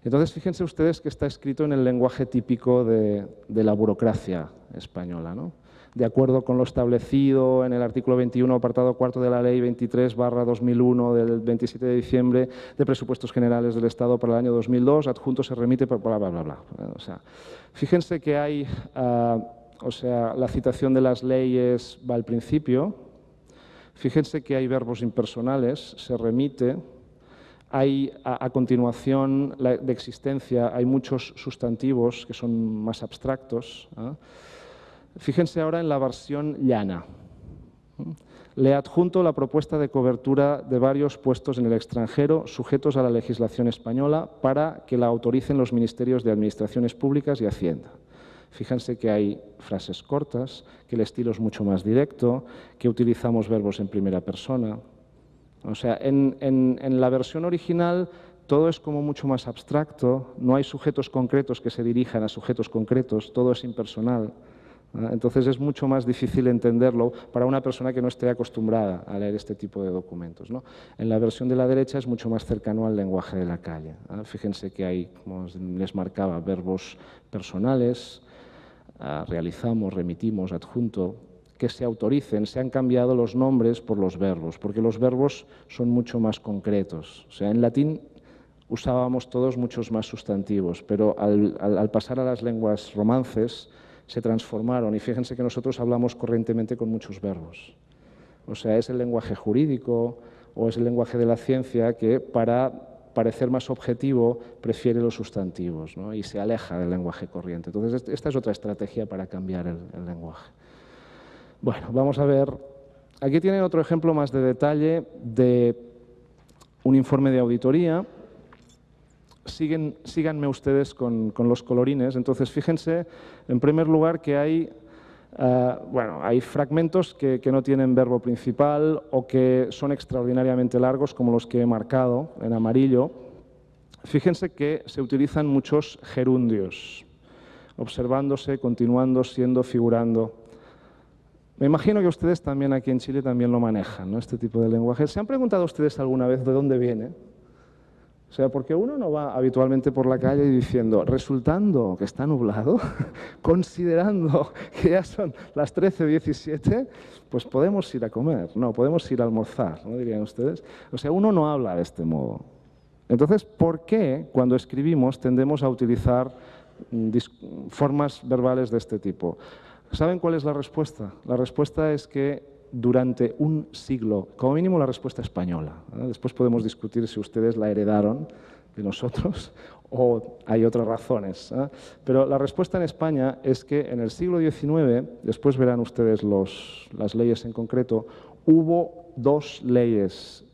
Entonces, fíjense ustedes que está escrito en el lenguaje típico de la burocracia española, ¿no? De acuerdo con lo establecido en el artículo 21, apartado 4 de la Ley 23/2001 del 27 de diciembre de Presupuestos Generales del Estado para el año 2002, adjunto se remite, bla, bla, bla, bla. O sea, fíjense que hay... O sea, la citación de las leyes va al principio. Fíjense que hay verbos impersonales, se remite. Hay, a continuación de existencia, hay muchos sustantivos que son más abstractos. Fíjense ahora en la versión llana. Le adjunto la propuesta de cobertura de varios puestos en el extranjero sujetos a la legislación española para que la autoricen los ministerios de Administraciones Públicas y Hacienda. Fíjense que hay frases cortas, que el estilo es mucho más directo, que utilizamos verbos en primera persona. O sea, en la versión original todo es como mucho más abstracto, no hay sujetos concretos que se dirijan a sujetos concretos, todo es impersonal. Entonces es mucho más difícil entenderlo para una persona que no esté acostumbrada a leer este tipo de documentos, ¿no? En la versión de la derecha es mucho más cercano al lenguaje de la calle. Fíjense que hay, como les marcaba, verbos personales, realizamos, remitimos, adjunto, que se autoricen. Se han cambiado los nombres por los verbos, porque los verbos son mucho más concretos. O sea, en latín usábamos todos muchos más sustantivos, pero al pasar a las lenguas romances se transformaron y fíjense que nosotros hablamos corrientemente con muchos verbos. O sea, es el lenguaje jurídico o es el lenguaje de la ciencia que para parecer más objetivo prefiere los sustantivos, ¿no? Y se aleja del lenguaje corriente. Entonces, esta es otra estrategia para cambiar el lenguaje. Bueno, vamos a ver. Aquí tienen otro ejemplo más de detalle de un informe de auditoría. Síganme ustedes con los colorines. Entonces, fíjense, en primer lugar, que hay, hay fragmentos que no tienen verbo principal o que son extraordinariamente largos, como los que he marcado en amarillo. Fíjense que se utilizan muchos gerundios, observándose, continuando, siendo, figurando. Me imagino que ustedes también aquí en Chile también lo manejan, ¿no? Este tipo de lenguaje. ¿Se han preguntado ustedes alguna vez de dónde viene? O sea, porque uno no va habitualmente por la calle diciendo, resultando que está nublado, considerando que ya son las 13:17, pues podemos ir a comer, no, podemos ir a almorzar, ¿no dirían ustedes? O sea, uno no habla de este modo. Entonces, ¿por qué cuando escribimos tendemos a utilizar formas verbales de este tipo? ¿Saben cuál es la respuesta? La respuesta es que durante un siglo, como mínimo la respuesta española, ¿eh? Después podemos discutir si ustedes la heredaron de nosotros o hay otras razones, ¿eh? Pero la respuesta en España es que en el siglo XIX, después verán ustedes las leyes en concreto, hubo dos leyes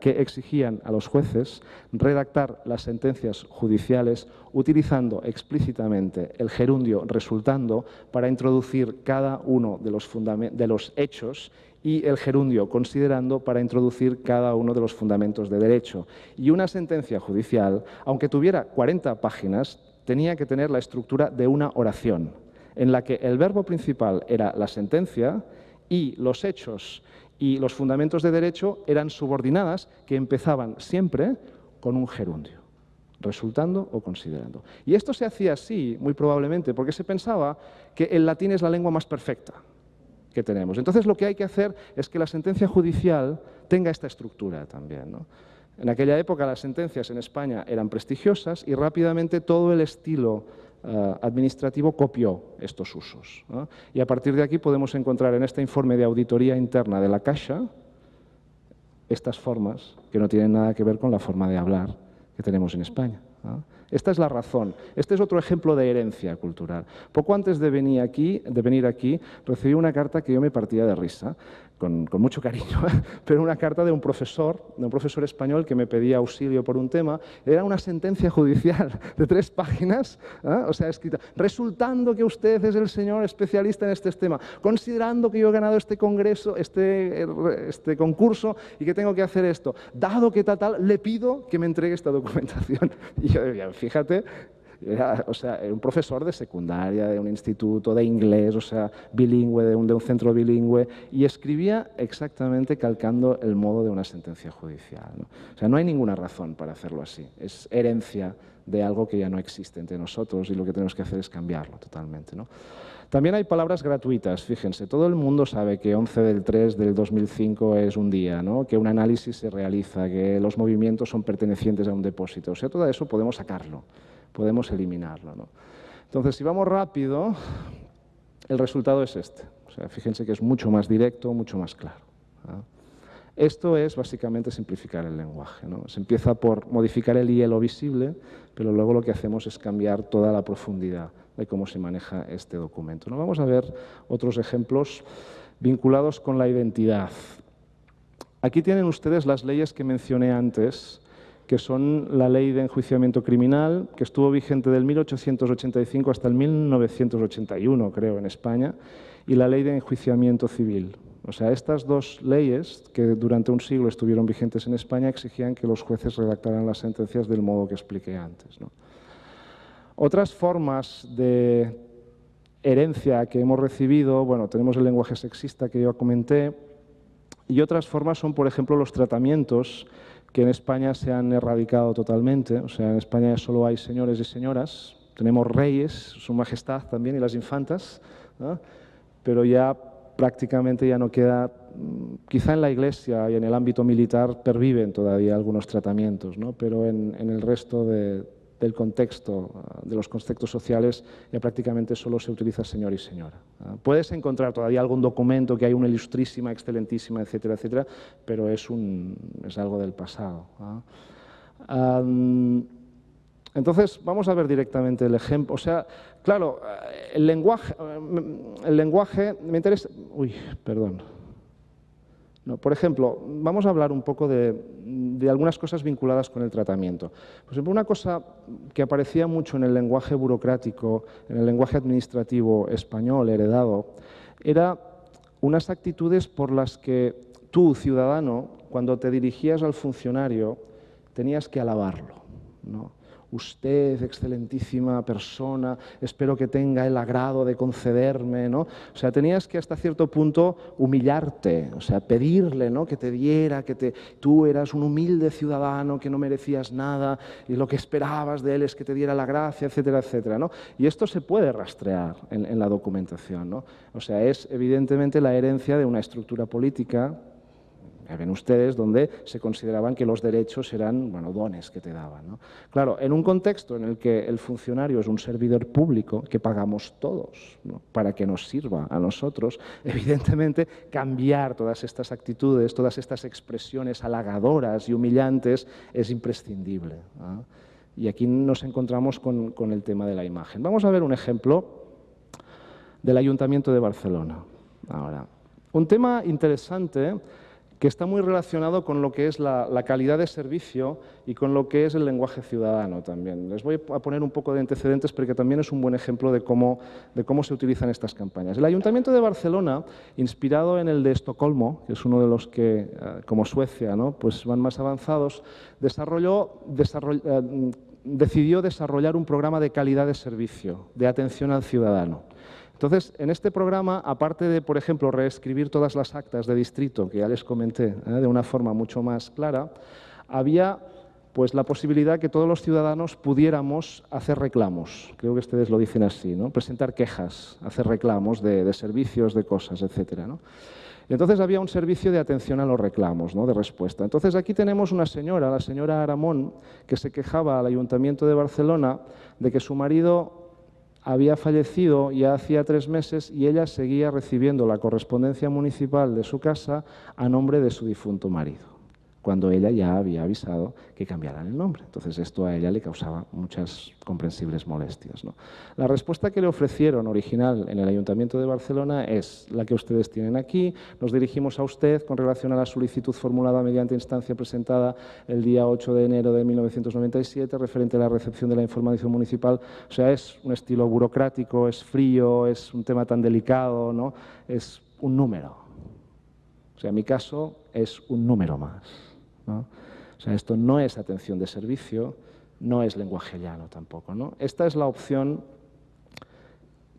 que exigían a los jueces redactar las sentencias judiciales utilizando explícitamente el gerundio resultando para introducir cada uno de los hechos y el gerundio considerando para introducir cada uno de los fundamentos de derecho. Y una sentencia judicial, aunque tuviera 40 páginas, tenía que tener la estructura de una oración, en la que el verbo principal era la sentencia y los hechos y los fundamentos de derecho eran subordinadas que empezaban siempre con un gerundio, resultando o considerando. Y esto se hacía así, muy probablemente, porque se pensaba que el latín es la lengua más perfecta. que tenemos. Entonces, lo que hay que hacer es que la sentencia judicial tenga esta estructura también, ¿no? En aquella época las sentencias en España eran prestigiosas y rápidamente todo el estilo administrativo copió estos usos, ¿no? Y a partir de aquí podemos encontrar en este informe de auditoría interna de la Caixa estas formas que no tienen nada que ver con la forma de hablar que tenemos en España, ¿no? Esta es la razón. Este es otro ejemplo de herencia cultural. Poco antes de venir aquí, recibí una carta que yo me partía de risa, con mucho cariño, pero una carta de un profesor español que me pedía auxilio por un tema. Era una sentencia judicial de 3 páginas, ¿eh? O sea, escrita, resultando que usted es el señor especialista en este tema, considerando que yo he ganado este congreso, este concurso y que tengo que hacer esto, dado que tal, le pido que me entregue esta documentación. Y yo decía, fíjate, era un profesor de secundaria, de un instituto, de inglés, o sea, bilingüe, de un centro bilingüe, y escribía exactamente calcando el modo de una sentencia judicial, ¿no? O sea, no hay ninguna razón para hacerlo así. Es herencia de algo que ya no existe entre nosotros y lo que tenemos que hacer es cambiarlo totalmente, ¿no? También hay palabras gratuitas, fíjense, todo el mundo sabe que 11/3/2005 es un día, ¿no? Que un análisis se realiza, que los movimientos son pertenecientes a un depósito, o sea, todo eso podemos sacarlo, podemos eliminarlo, ¿no? Entonces, si vamos rápido, el resultado es este. O sea, fíjense que es mucho más directo, mucho más claro, ¿no? Esto es básicamente simplificar el lenguaje, ¿no? Se empieza por modificar el hielo visible, pero luego lo que hacemos es cambiar toda la profundidad de cómo se maneja este documento, ¿no? Vamos a ver otros ejemplos vinculados con la identidad. Aquí tienen ustedes las leyes que mencioné antes, que son la ley de enjuiciamiento criminal, que estuvo vigente del 1885 hasta el 1981, creo, en España, y la ley de enjuiciamiento civil. O sea, estas 2 leyes, que durante un siglo estuvieron vigentes en España, exigían que los jueces redactaran las sentencias del modo que expliqué antes, ¿no? Otras formas de herencia que hemos recibido, bueno, tenemos el lenguaje sexista que yo comenté, y otras formas son, por ejemplo, los tratamientos que en España se han erradicado totalmente. O sea, en España solo hay señores y señoras, tenemos reyes, su majestad también y las infantas, ¿no? Pero ya prácticamente ya no queda, quizá en la Iglesia y en el ámbito militar perviven todavía algunos tratamientos, ¿no? Pero en el resto del contexto, de los contextos sociales, ya prácticamente solo se utiliza señor y señora. Puedes encontrar todavía algún documento que hay una ilustrísima, excelentísima, etcétera, etcétera, pero es algo del pasado. Entonces, vamos a ver directamente el ejemplo. O sea, claro, el lenguaje me interesa... Uy, perdón. No, por ejemplo, vamos a hablar un poco de algunas cosas vinculadas con el tratamiento. Por ejemplo, una cosa que aparecía mucho en el lenguaje burocrático, en el lenguaje administrativo español heredado, era unas actitudes por las que tú, ciudadano, cuando te dirigías al funcionario, tenías que alabarlo, ¿no? Usted, excelentísima persona, espero que tenga el agrado de concederme, ¿no? O sea, tenías que hasta cierto punto humillarte, o sea, pedirle, ¿no? Que te diera, tú eras un humilde ciudadano que no merecías nada y lo que esperabas de él es que te diera la gracia, etcétera, etcétera, ¿no? Y esto se puede rastrear en la documentación, ¿no? O sea, es evidentemente la herencia de una estructura política. Ya ven ustedes, donde se consideraban que los derechos eran, bueno, dones que te daban, ¿no? Claro, en un contexto en el que el funcionario es un servidor público que pagamos todos, ¿no? Para que nos sirva a nosotros, evidentemente cambiar todas estas actitudes, todas estas expresiones halagadoras y humillantes es imprescindible, ¿no? Y aquí nos encontramos con el tema de la imagen. Vamos a ver un ejemplo del Ayuntamiento de Barcelona. Ahora, un tema interesante que está muy relacionado con lo que es la calidad de servicio y con lo que es el lenguaje ciudadano también. Les voy a poner un poco de antecedentes porque también es un buen ejemplo de cómo se utilizan estas campañas. El Ayuntamiento de Barcelona, inspirado en el de Estocolmo, que es uno de los que, como Suecia, ¿no? Pues van más avanzados, decidió desarrollar un programa de calidad de servicio, de atención al ciudadano. Entonces, en este programa, aparte de, por ejemplo, reescribir todas las actas de distrito, que ya les comenté, de una forma mucho más clara, había pues la posibilidad que todos los ciudadanos pudiéramos hacer reclamos. Creo que ustedes lo dicen así, ¿no? Presentar quejas, hacer reclamos de servicios, de cosas, etcétera, ¿no? Entonces había un servicio de atención a los reclamos, ¿no? De respuesta. Entonces aquí tenemos una señora, la señora Aramón, que se quejaba al Ayuntamiento de Barcelona de que su marido había fallecido ya hacía 3 meses y ella seguía recibiendo la correspondencia municipal de su casa a nombre de su difunto marido, cuando ella ya había avisado que cambiaran el nombre. Entonces esto a ella le causaba muchas comprensibles molestias, ¿no? La respuesta que le ofrecieron original en el Ayuntamiento de Barcelona es la que ustedes tienen aquí. Nos dirigimos a usted con relación a la solicitud formulada mediante instancia presentada el día 8 de enero de 1997 referente a la recepción de la información municipal. O sea, es un estilo burocrático, es frío, es un tema tan delicado, ¿no? Es un número. O sea, mi caso es un número más, ¿no? O sea, esto no es atención de servicio, no es lenguaje llano tampoco, ¿no? Esta es la opción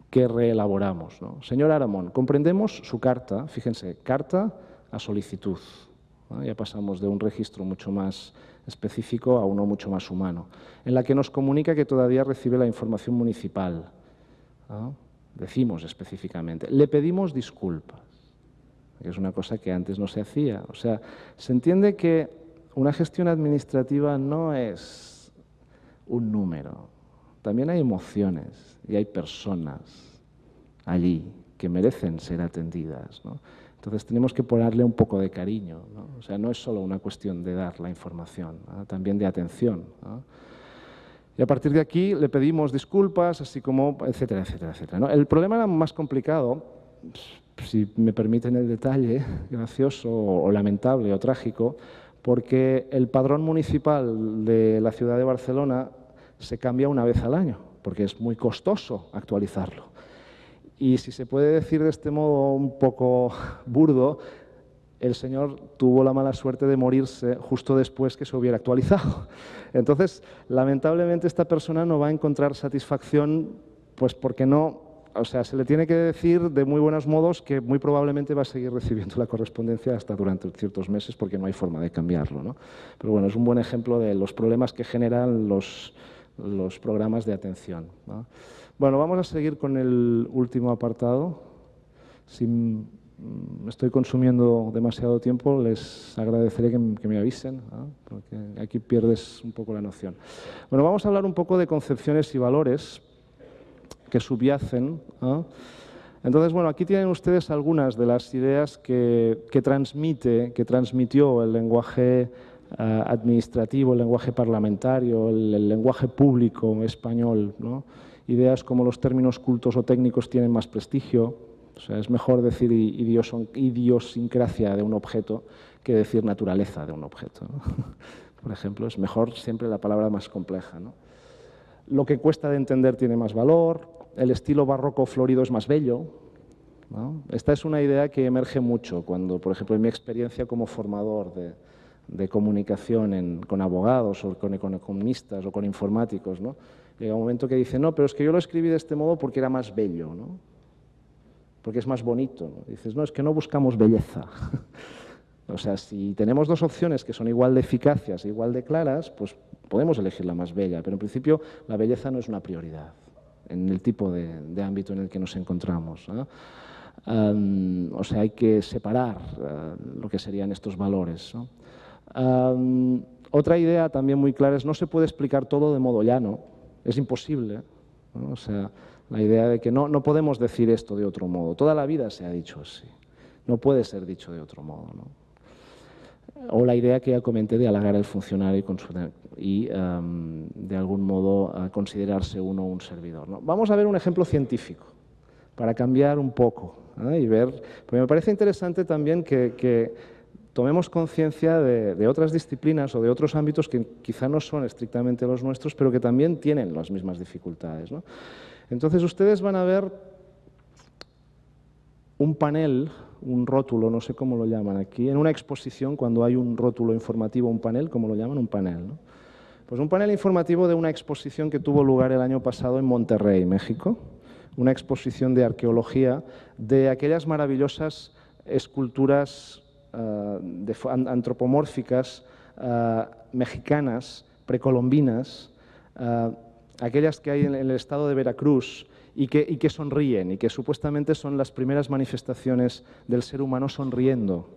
que reelaboramos, ¿no? Señor Aramón, comprendemos su carta, fíjense, carta a solicitud, ¿no? Ya pasamos de un registro mucho más específico a uno mucho más humano, en la que nos comunica que todavía recibe la información municipal, ¿no? Decimos específicamente, le pedimos disculpas, que es una cosa que antes no se hacía. O sea, se entiende que una gestión administrativa no es un número. También hay emociones y hay personas allí que merecen ser atendidas, ¿no? Entonces tenemos que ponerle un poco de cariño, ¿no? O sea, no es solo una cuestión de dar la información, ¿no? También de atención, ¿no? Y a partir de aquí le pedimos disculpas, así como, etcétera, etcétera, etcétera, ¿no? El problema era más complicado, si me permiten el detalle, gracioso o lamentable o trágico, porque el padrón municipal de la ciudad de Barcelona se cambia una vez al año, porque es muy costoso actualizarlo. Y si se puede decir de este modo un poco burdo, el señor tuvo la mala suerte de morirse justo después que se hubiera actualizado. Entonces, lamentablemente esta persona no va a encontrar satisfacción, pues porque no... O sea, se le tiene que decir de muy buenos modos que muy probablemente va a seguir recibiendo la correspondencia hasta durante ciertos meses porque no hay forma de cambiarlo, ¿no? Pero bueno, es un buen ejemplo de los problemas que generan los programas de atención, ¿no? Bueno, vamos a seguir con el último apartado. Si me estoy consumiendo demasiado tiempo, les agradeceré que me avisen, ¿no? Porque aquí pierdes un poco la noción. Bueno, vamos a hablar un poco de concepciones y valores que subyacen, ¿no? Entonces, bueno, aquí tienen ustedes algunas de las ideas que transmitió el lenguaje administrativo, el lenguaje parlamentario, el lenguaje público español, ¿no? Ideas como los términos cultos o técnicos tienen más prestigio, o sea, es mejor decir idiosincrasia de un objeto que decir naturaleza de un objeto, ¿no? Por ejemplo, es mejor siempre la palabra más compleja, ¿no? Lo que cuesta de entender tiene más valor, el estilo barroco florido es más bello, ¿no? Esta es una idea que emerge mucho cuando, por ejemplo, en mi experiencia como formador de comunicación con abogados o con economistas o con informáticos, ¿no? Llega un momento que dicen, no, pero es que yo lo escribí de este modo porque era más bello, ¿no? Porque es más bonito, ¿no? Dices, no, es que no buscamos belleza. O sea, si tenemos dos opciones que son igual de eficaces, igual de claras, pues podemos elegir la más bella, pero en principio la belleza no es una prioridad en el tipo de ámbito en el que nos encontramos, ¿no? O sea, hay que separar lo que serían estos valores, ¿no? Otra idea también muy clara es no se puede explicar todo de modo llano, es imposible, ¿no? O sea, la idea de que no podemos decir esto de otro modo, toda la vida se ha dicho así, no puede ser dicho de otro modo, ¿no? O la idea que ya comenté de halagar al funcionario y de algún modo considerarse uno un servidor, ¿no? Vamos a ver un ejemplo científico para cambiar un poco, ¿no? Y ver, porque me parece interesante también que tomemos conciencia de otras disciplinas o de otros ámbitos que quizá no son estrictamente los nuestros, pero que también tienen las mismas dificultades, ¿no? Entonces ustedes van a ver un panel, un rótulo, no sé cómo lo llaman aquí, en una exposición cuando hay un rótulo informativo, un panel, ¿cómo lo llaman? Un panel, ¿no? Pues un panel informativo de una exposición que tuvo lugar el año pasado en Monterrey, México, una exposición de arqueología de aquellas maravillosas esculturas antropomórficas mexicanas, precolombinas, aquellas que hay en el estado de Veracruz y que sonríen y que supuestamente son las primeras manifestaciones del ser humano sonriendo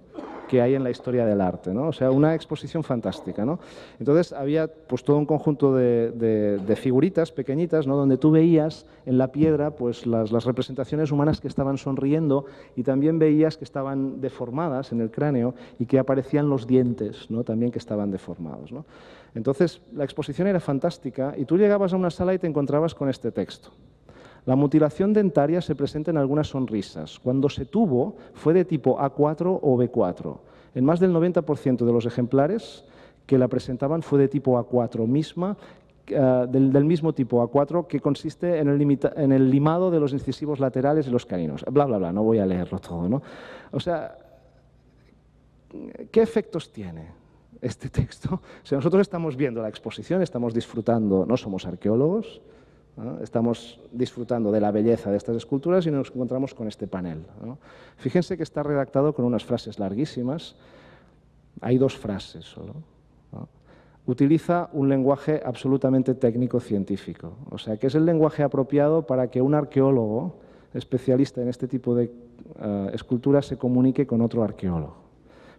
que hay en la historia del arte, ¿no? O sea, una exposición fantástica, ¿no? Entonces había pues todo un conjunto de figuritas pequeñitas, ¿no? Donde tú veías en la piedra pues las representaciones humanas que estaban sonriendo y también veías que estaban deformadas en el cráneo y que aparecían los dientes, ¿no? También que estaban deformados, ¿no? Entonces la exposición era fantástica y tú llegabas a una sala y te encontrabas con este texto. La mutilación dentaria se presenta en algunas sonrisas. Cuando se tuvo, fue de tipo A4 o B4. En más del 90% de los ejemplares que la presentaban fue de tipo A4 misma, del mismo tipo A4, que consiste en el limado de los incisivos laterales y los caninos. Bla, bla, bla, no voy a leerlo todo, ¿no? O sea, ¿qué efectos tiene este texto? O sea, nosotros estamos viendo la exposición, estamos disfrutando, no somos arqueólogos, ¿no? Estamos disfrutando de la belleza de estas esculturas y nos encontramos con este panel, ¿no? Fíjense que está redactado con unas frases larguísimas. Hay dos frases solo, ¿no? Utiliza un lenguaje absolutamente técnico-científico. O sea, que es el lenguaje apropiado para que un arqueólogo especialista en este tipo de esculturas se comunique con otro arqueólogo.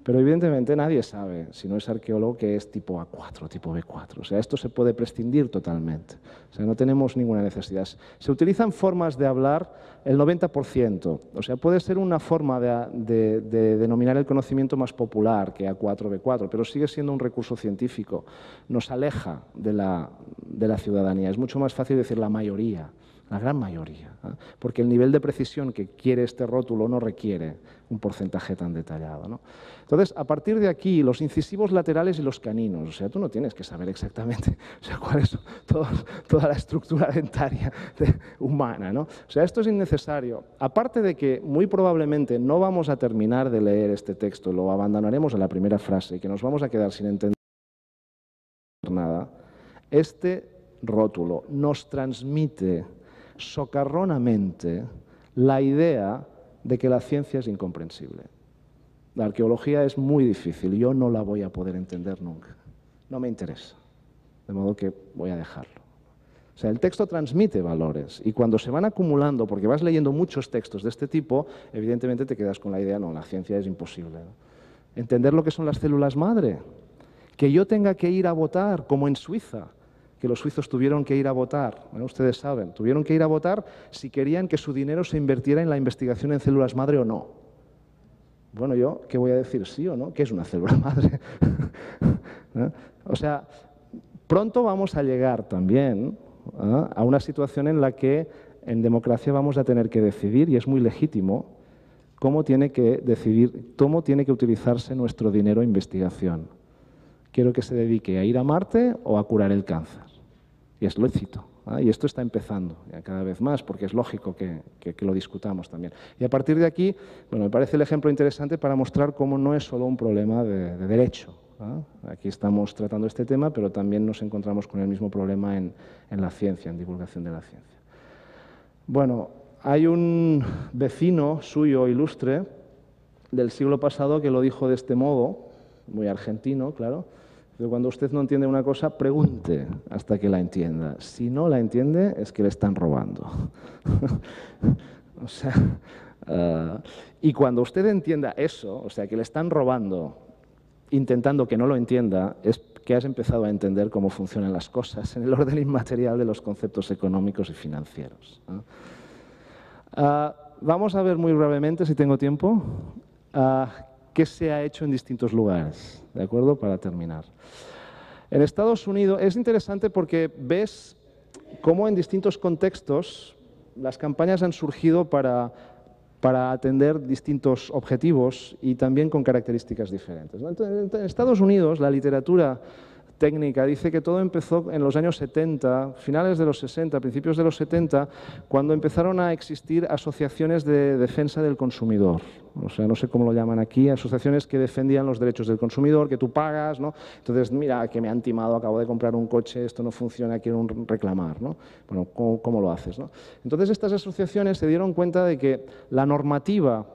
Pero evidentemente nadie sabe, si no es arqueólogo, que es tipo A4, tipo B4. O sea, esto se puede prescindir totalmente. O sea, no tenemos ninguna necesidad. Se utilizan formas de hablar el 90%. O sea, puede ser una forma de denominar el conocimiento más popular que A4, B4, pero sigue siendo un recurso científico. Nos aleja de la ciudadanía. Es mucho más fácil decir la mayoría. La gran mayoría, ¿eh? Porque el nivel de precisión que quiere este rótulo no requiere un porcentaje tan detallado, ¿no? Entonces, a partir de aquí, los incisivos laterales y los caninos, o sea, tú no tienes que saber exactamente, o sea, cuál es toda la estructura dentaria humana, ¿no? O sea, esto es innecesario. Aparte de que muy probablemente no vamos a terminar de leer este texto, lo abandonaremos a la primera frase y que nos vamos a quedar sin entender nada, este rótulo nos transmite socarronamente la idea de que la ciencia es incomprensible. La arqueología es muy difícil, yo no la voy a poder entender nunca. No me interesa, de modo que voy a dejarlo. O sea, el texto transmite valores y cuando se van acumulando, porque vas leyendo muchos textos de este tipo, evidentemente te quedas con la idea, no, la ciencia es imposible, ¿no? Entender lo que son las células madre, que yo tenga que ir a votar, como en Suiza, que los suizos tuvieron que ir a votar, bueno, ustedes saben, tuvieron que ir a votar si querían que su dinero se invirtiera en la investigación en células madre o no. Bueno, yo, ¿qué voy a decir? ¿Sí o no? ¿Qué es una célula madre? ¿No? O sea, pronto vamos a llegar también a una situación en la que en democracia vamos a tener que decidir, y es muy legítimo, cómo tiene que utilizarse nuestro dinero en investigación. Quiero que se dedique a ir a Marte o a curar el cáncer. Y es lícito, ¿eh? Y esto está empezando ya cada vez más, porque es lógico que lo discutamos también. Y a partir de aquí, bueno, me parece el ejemplo interesante para mostrar cómo no es solo un problema de derecho, ¿eh? Aquí estamos tratando este tema, pero también nos encontramos con el mismo problema en la ciencia, en divulgación de la ciencia. Bueno, hay un vecino suyo ilustre del siglo pasado que lo dijo de este modo, muy argentino, claro. Pero cuando usted no entiende una cosa, pregunte hasta que la entienda. Si no la entiende, es que le están robando. O sea, y cuando usted entienda eso, o sea, que le están robando, intentando que no lo entienda, es que has empezado a entender cómo funcionan las cosas en el orden inmaterial de los conceptos económicos y financieros. Vamos a ver muy brevemente, si tengo tiempo, qué se ha hecho en distintos lugares, ¿de acuerdo? Para terminar. En Estados Unidos es interesante porque ves cómo en distintos contextos las campañas han surgido para atender distintos objetivos y también con características diferentes, ¿no? Entonces, en Estados Unidos la literatura técnica dice que todo empezó en los años 70, finales de los 60, principios de los 70, cuando empezaron a existir asociaciones de defensa del consumidor. O sea, no sé cómo lo llaman aquí, asociaciones que defendían los derechos del consumidor, que tú pagas, ¿no? Entonces, mira, que me han timado, acabo de comprar un coche, esto no funciona, quiero reclamar, ¿no? Bueno, ¿cómo lo haces, no? Entonces, estas asociaciones se dieron cuenta de que la normativa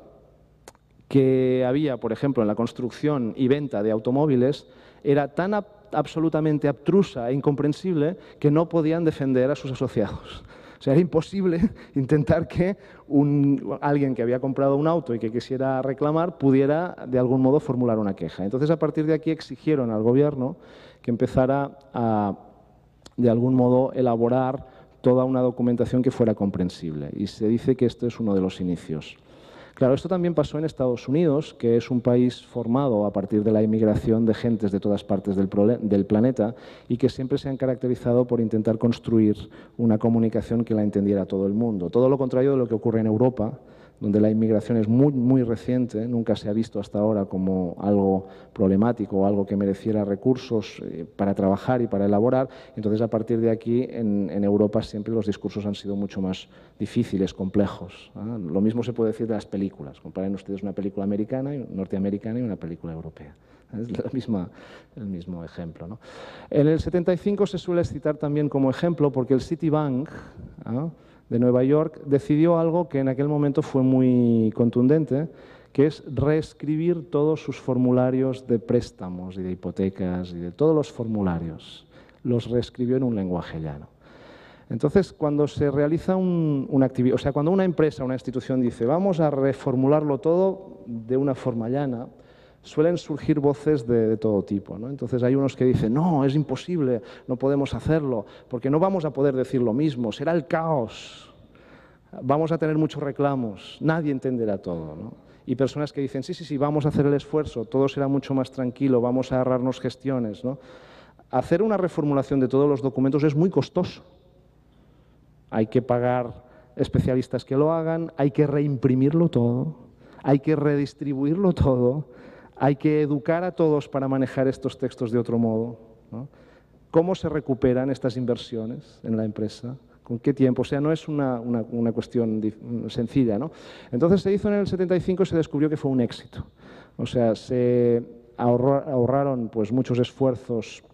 que había, por ejemplo, en la construcción y venta de automóviles era tan absolutamente abstrusa e incomprensible que no podían defender a sus asociados. O sea, era imposible intentar que alguien que había comprado un auto y que quisiera reclamar pudiera de algún modo formular una queja. Entonces, a partir de aquí exigieron al gobierno que empezara a, de algún modo, elaborar toda una documentación que fuera comprensible. Y se dice que este es uno de los inicios. Claro, esto también pasó en Estados Unidos, que es un país formado a partir de la inmigración de gentes de todas partes del planeta y que siempre se han caracterizado por intentar construir una comunicación que la entendiera todo el mundo. Todo lo contrario de lo que ocurre en Europa, donde la inmigración es muy reciente, nunca se ha visto hasta ahora como algo problemático o algo que mereciera recursos para trabajar y para elaborar. Entonces, a partir de aquí, en Europa siempre los discursos han sido mucho más difíciles, complejos. Lo mismo se puede decir de las películas. Comparen ustedes una película americana, norteamericana y una película europea. Es el mismo ejemplo, ¿no? En el 75 se suele citar también como ejemplo porque el Citibank de Nueva York decidió algo que en aquel momento fue muy contundente, que es reescribir todos sus formularios de préstamos y de hipotecas y de todos los formularios. Los reescribió en un lenguaje llano. Entonces, cuando se realiza una actividad, o sea, cuando una empresa, una institución dice vamos a reformularlo todo de una forma llana, suelen surgir voces de todo tipo, ¿no? Entonces hay unos que dicen, no, es imposible, no podemos hacerlo, porque no vamos a poder decir lo mismo, será el caos, vamos a tener muchos reclamos, nadie entenderá todo, ¿no? Y personas que dicen, sí, vamos a hacer el esfuerzo, todo será mucho más tranquilo, vamos a ahorrarnos gestiones, ¿no? Hacer una reformulación de todos los documentos es muy costoso. Hay que pagar especialistas que lo hagan, hay que reimprimirlo todo, hay que redistribuirlo todo, hay que educar a todos para manejar estos textos de otro modo, ¿no? ¿Cómo se recuperan estas inversiones en la empresa? ¿Con qué tiempo? O sea, no es una cuestión sencilla, ¿no? Entonces se hizo en el 75 y se descubrió que fue un éxito. O sea, se ahorraron pues, muchos esfuerzos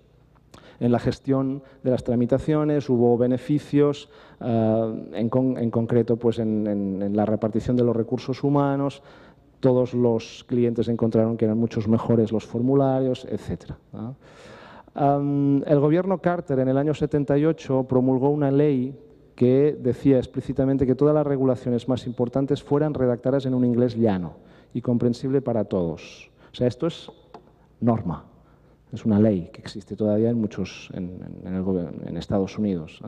en la gestión de las tramitaciones, hubo beneficios, en concreto pues, en la repartición de los recursos humanos. Todos los clientes encontraron que eran muchos mejores los formularios, etc. El gobierno Carter en el año 78 promulgó una ley que decía explícitamente que todas las regulaciones más importantes fueran redactadas en un inglés llano y comprensible para todos. O sea, esto es norma, es una ley que existe todavía en Estados Unidos.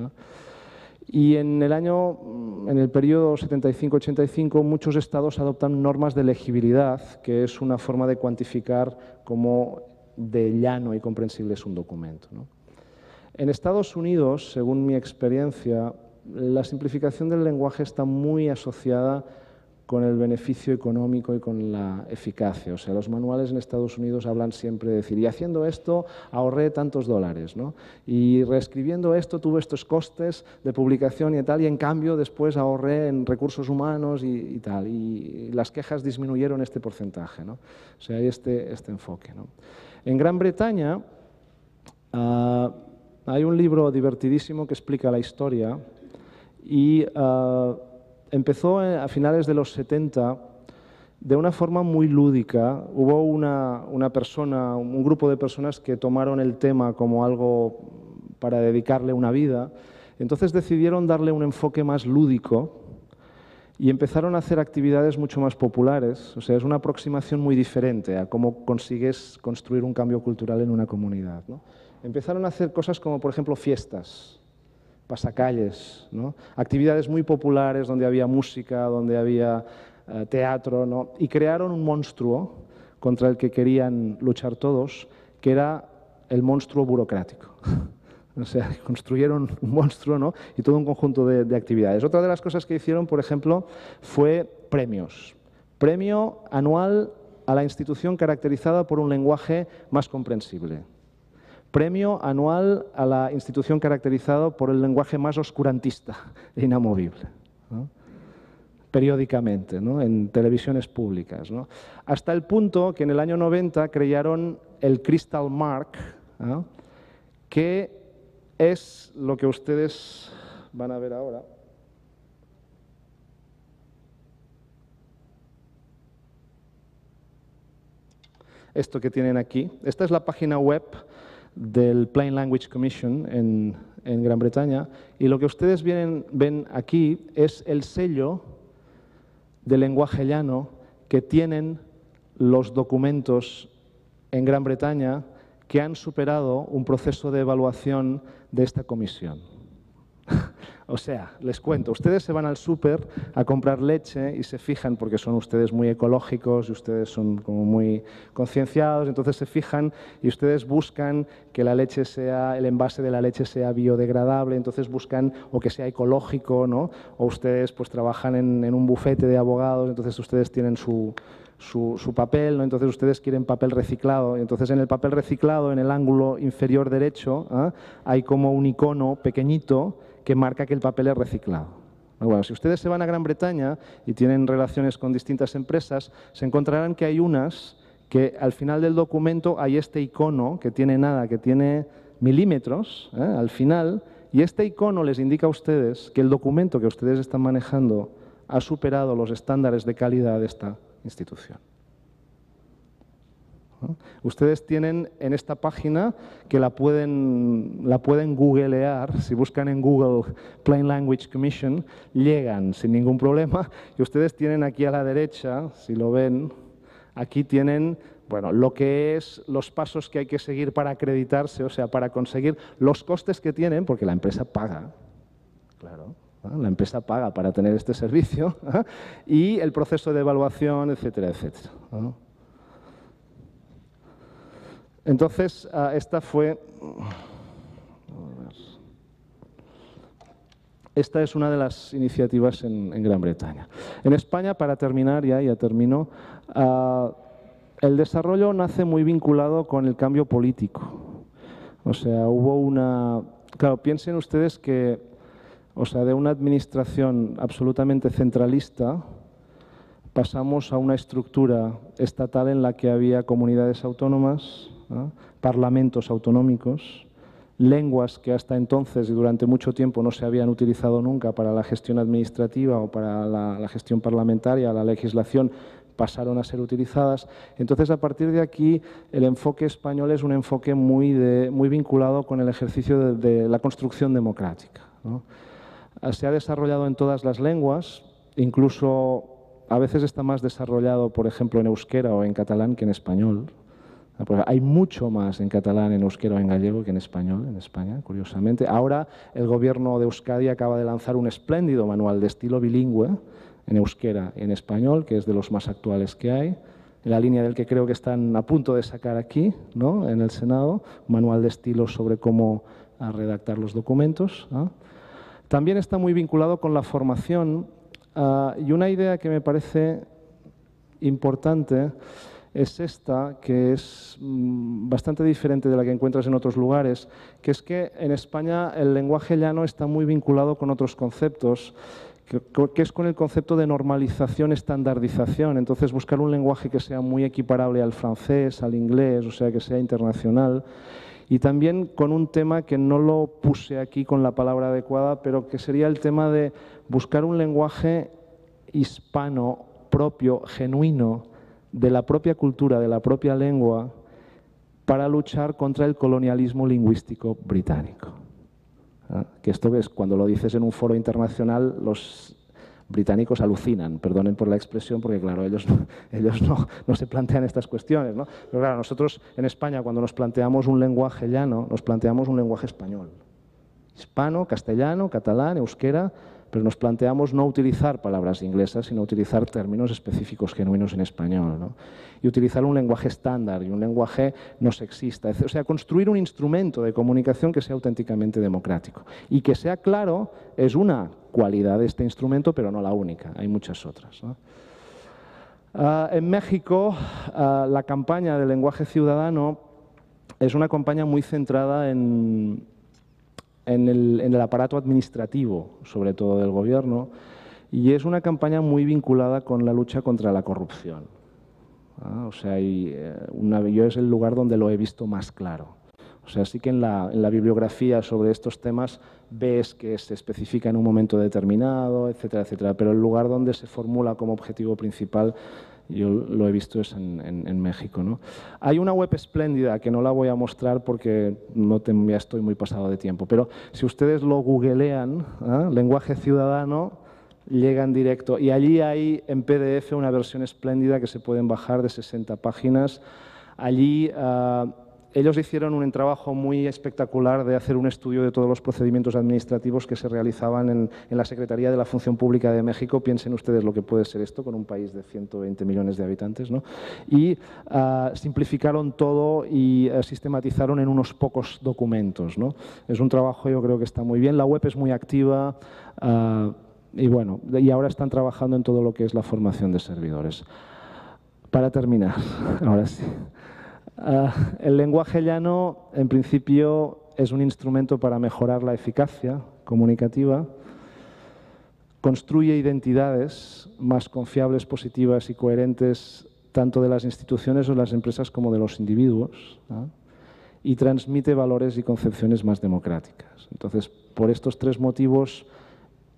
Y en el periodo 75-85, muchos estados adoptan normas de legibilidad, que es una forma de cuantificar cómo de llano y comprensible es un documento, ¿no? En Estados Unidos, según mi experiencia, la simplificación del lenguaje está muy asociada con el beneficio económico y con la eficacia. O sea, los manuales en Estados Unidos hablan siempre de decir, y haciendo esto ahorré tantos dólares, ¿no? Y reescribiendo esto tuve estos costes de publicación y tal, y en cambio después ahorré en recursos humanos y tal, y las quejas disminuyeron este porcentaje, ¿no? O sea, hay este enfoque, ¿no? En Gran Bretaña hay un libro divertidísimo que explica la historia y empezó a finales de los 70 de una forma muy lúdica. Hubo un grupo de personas que tomaron el tema como algo para dedicarle una vida. Entonces decidieron darle un enfoque más lúdico y empezaron a hacer actividades mucho más populares. O sea, es una aproximación muy diferente a cómo consigues construir un cambio cultural en una comunidad, ¿no? Empezaron a hacer cosas como, por ejemplo, fiestas, pasacalles, ¿no? Actividades muy populares donde había música, donde había teatro, ¿no? Y crearon un monstruo contra el que querían luchar todos, que era el monstruo burocrático. O sea, construyeron un monstruo, ¿no? Y todo un conjunto de actividades. Otra de las cosas que hicieron, por ejemplo, fue premios. Premio anual a la institución caracterizada por un lenguaje más comprensible. Premio anual a la institución caracterizada por el lenguaje más oscurantista e inamovible, ¿no? Periódicamente, ¿no? En televisiones públicas, ¿no? Hasta el punto que en el año 90 crearon el Crystal Mark, ¿no? Que es lo que ustedes van a ver ahora. Esto que tienen aquí. Esta es la página web del Plain Language Commission en Gran Bretaña, y lo que ustedes ven aquí es el sello de lenguaje llano que tienen los documentos en Gran Bretaña que han superado un proceso de evaluación de esta comisión. O sea, les cuento, ustedes se van al súper a comprar leche y se fijan, porque son ustedes muy ecológicos y ustedes son como muy concienciados, entonces se fijan y ustedes buscan que la leche sea, el envase de la leche sea biodegradable, entonces buscan o que sea ecológico, ¿no? O ustedes pues trabajan en un bufete de abogados, entonces ustedes tienen su papel, ¿no? Entonces ustedes quieren papel reciclado, y entonces en el papel reciclado, en el ángulo inferior derecho, hay como un icono pequeñito que marca que el papel es reciclado. Bueno, si ustedes se van a Gran Bretaña y tienen relaciones con distintas empresas, se encontrarán que hay unas que al final del documento hay este icono que tiene nada, que tiene milímetros al final, y este icono les indica a ustedes que el documento que ustedes están manejando ha superado los estándares de calidad de esta institución. Ustedes tienen en esta página, que la pueden googlear, si buscan en Google Plain Language Commission, llegan sin ningún problema, y ustedes tienen aquí a la derecha, si lo ven, aquí tienen, bueno, lo que es los pasos que hay que seguir para acreditarse, o sea, para conseguir los costes que tienen, porque la empresa paga, claro. La empresa paga para tener este servicio, y el proceso de evaluación, etcétera, etcétera. Entonces, esta es una de las iniciativas en Gran Bretaña. En España, para terminar, ya termino, el desarrollo nace muy vinculado con el cambio político. O sea, hubo una... Claro, piensen ustedes que, o sea, de una administración absolutamente centralista pasamos a una estructura estatal en la que había comunidades autónomas, parlamentos autonómicos, lenguas que hasta entonces y durante mucho tiempo no se habían utilizado nunca para la gestión administrativa o para la gestión parlamentaria, la legislación, pasaron a ser utilizadas. Entonces, a partir de aquí, el enfoque español es un enfoque muy vinculado con el ejercicio de la construcción democrática, ¿no? Se ha desarrollado en todas las lenguas, incluso a veces está más desarrollado, por ejemplo, en euskera o en catalán que en español. Hay mucho más en catalán, en euskera o en gallego que en español en España, curiosamente. Ahora el gobierno de Euskadi acaba de lanzar un espléndido manual de estilo bilingüe en euskera y en español, que es de los más actuales que hay, en la línea del que creo que están a punto de sacar aquí, ¿no?, en el Senado, un manual de estilo sobre cómo redactar los documentos, ¿no? También está muy vinculado con la formación, y una idea que me parece importante es esta, que es bastante diferente de la que encuentras en otros lugares, que es que en España el lenguaje llano está muy vinculado con otros conceptos, que es con el concepto de normalización, estandarización. Entonces, buscar un lenguaje que sea muy equiparable al francés, al inglés, o sea, que sea internacional. Y también con un tema que no lo puse aquí con la palabra adecuada, pero que sería el tema de buscar un lenguaje hispano propio, genuino, de la propia cultura, de la propia lengua, para luchar contra el colonialismo lingüístico británico. Que esto es, cuando lo dices en un foro internacional, los británicos alucinan, perdonen por la expresión, porque claro, ellos no se plantean estas cuestiones, ¿no? Pero claro, nosotros en España, cuando nos planteamos un lenguaje llano, nos planteamos un lenguaje español. Hispano, castellano, catalán, euskera, pero nos planteamos no utilizar palabras inglesas, sino utilizar términos específicos genuinos en español, ¿no? Y utilizar un lenguaje estándar y un lenguaje no sexista. O sea, construir un instrumento de comunicación que sea auténticamente democrático. Y que sea claro es una cualidad de este instrumento, pero no la única, hay muchas otras, ¿no? En México, la campaña del lenguaje ciudadano es una campaña muy centrada en el aparato administrativo, sobre todo del gobierno, y es una campaña muy vinculada con la lucha contra la corrupción. O sea, yo es el lugar donde lo he visto más claro. O sea, sí que en la bibliografía sobre estos temas ves que se especifica en un momento determinado, etcétera, etcétera, pero el lugar donde se formula como objetivo principal Yo lo he visto es en México, ¿no? Hay una web espléndida que no la voy a mostrar porque ya estoy muy pasado de tiempo, pero si ustedes lo googlean, lenguaje ciudadano, llegan directo. Y allí hay en PDF una versión espléndida que se pueden bajar de 60 páginas. Allí ellos hicieron un trabajo muy espectacular de hacer un estudio de todos los procedimientos administrativos que se realizaban en la Secretaría de la Función Pública de México. Piensen ustedes lo que puede ser esto con un país de 120 millones de habitantes, ¿no? Y simplificaron todo y sistematizaron en unos pocos documentos, ¿no? Es un trabajo, yo creo que está muy bien. La web es muy activa y bueno, y ahora están trabajando en todo lo que es la formación de servidores. Para terminar, ahora sí. El lenguaje llano, en principio, es un instrumento para mejorar la eficacia comunicativa, construye identidades más confiables, positivas y coherentes tanto de las instituciones o las empresas como de los individuos, ¿no? Y transmite valores y concepciones más democráticas. Entonces, por estos tres motivos,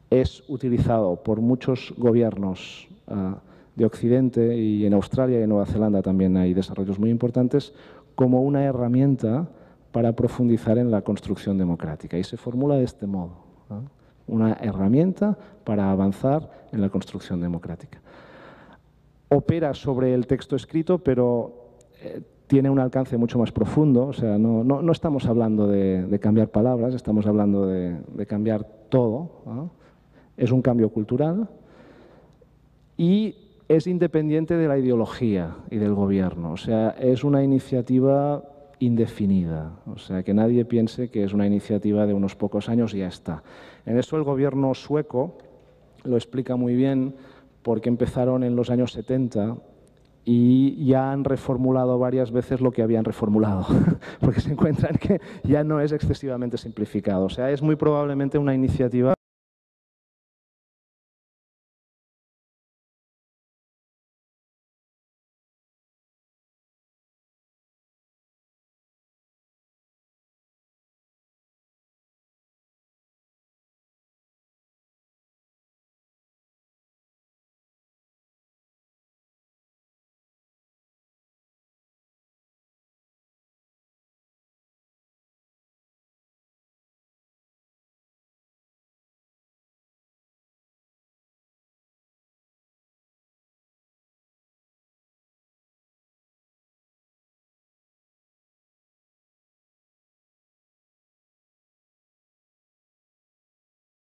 es utilizado por muchos gobiernos de Occidente, y en Australia y en Nueva Zelanda también hay desarrollos muy importantes, como una herramienta para profundizar en la construcción democrática. Y se formula de este modo, ¿no? Una herramienta para avanzar en la construcción democrática. Opera sobre el texto escrito, pero tiene un alcance mucho más profundo. O sea, no estamos hablando de cambiar palabras, estamos hablando de cambiar todo, ¿no? Es un cambio cultural y es independiente de la ideología y del gobierno. O sea, es una iniciativa indefinida. O sea, que nadie piense que es una iniciativa de unos pocos años y ya está. En eso el gobierno sueco lo explica muy bien, porque empezaron en los años 70 y ya han reformulado varias veces lo que habían reformulado, porque se encuentran que ya no es excesivamente simplificado. O sea, es muy probablemente una iniciativa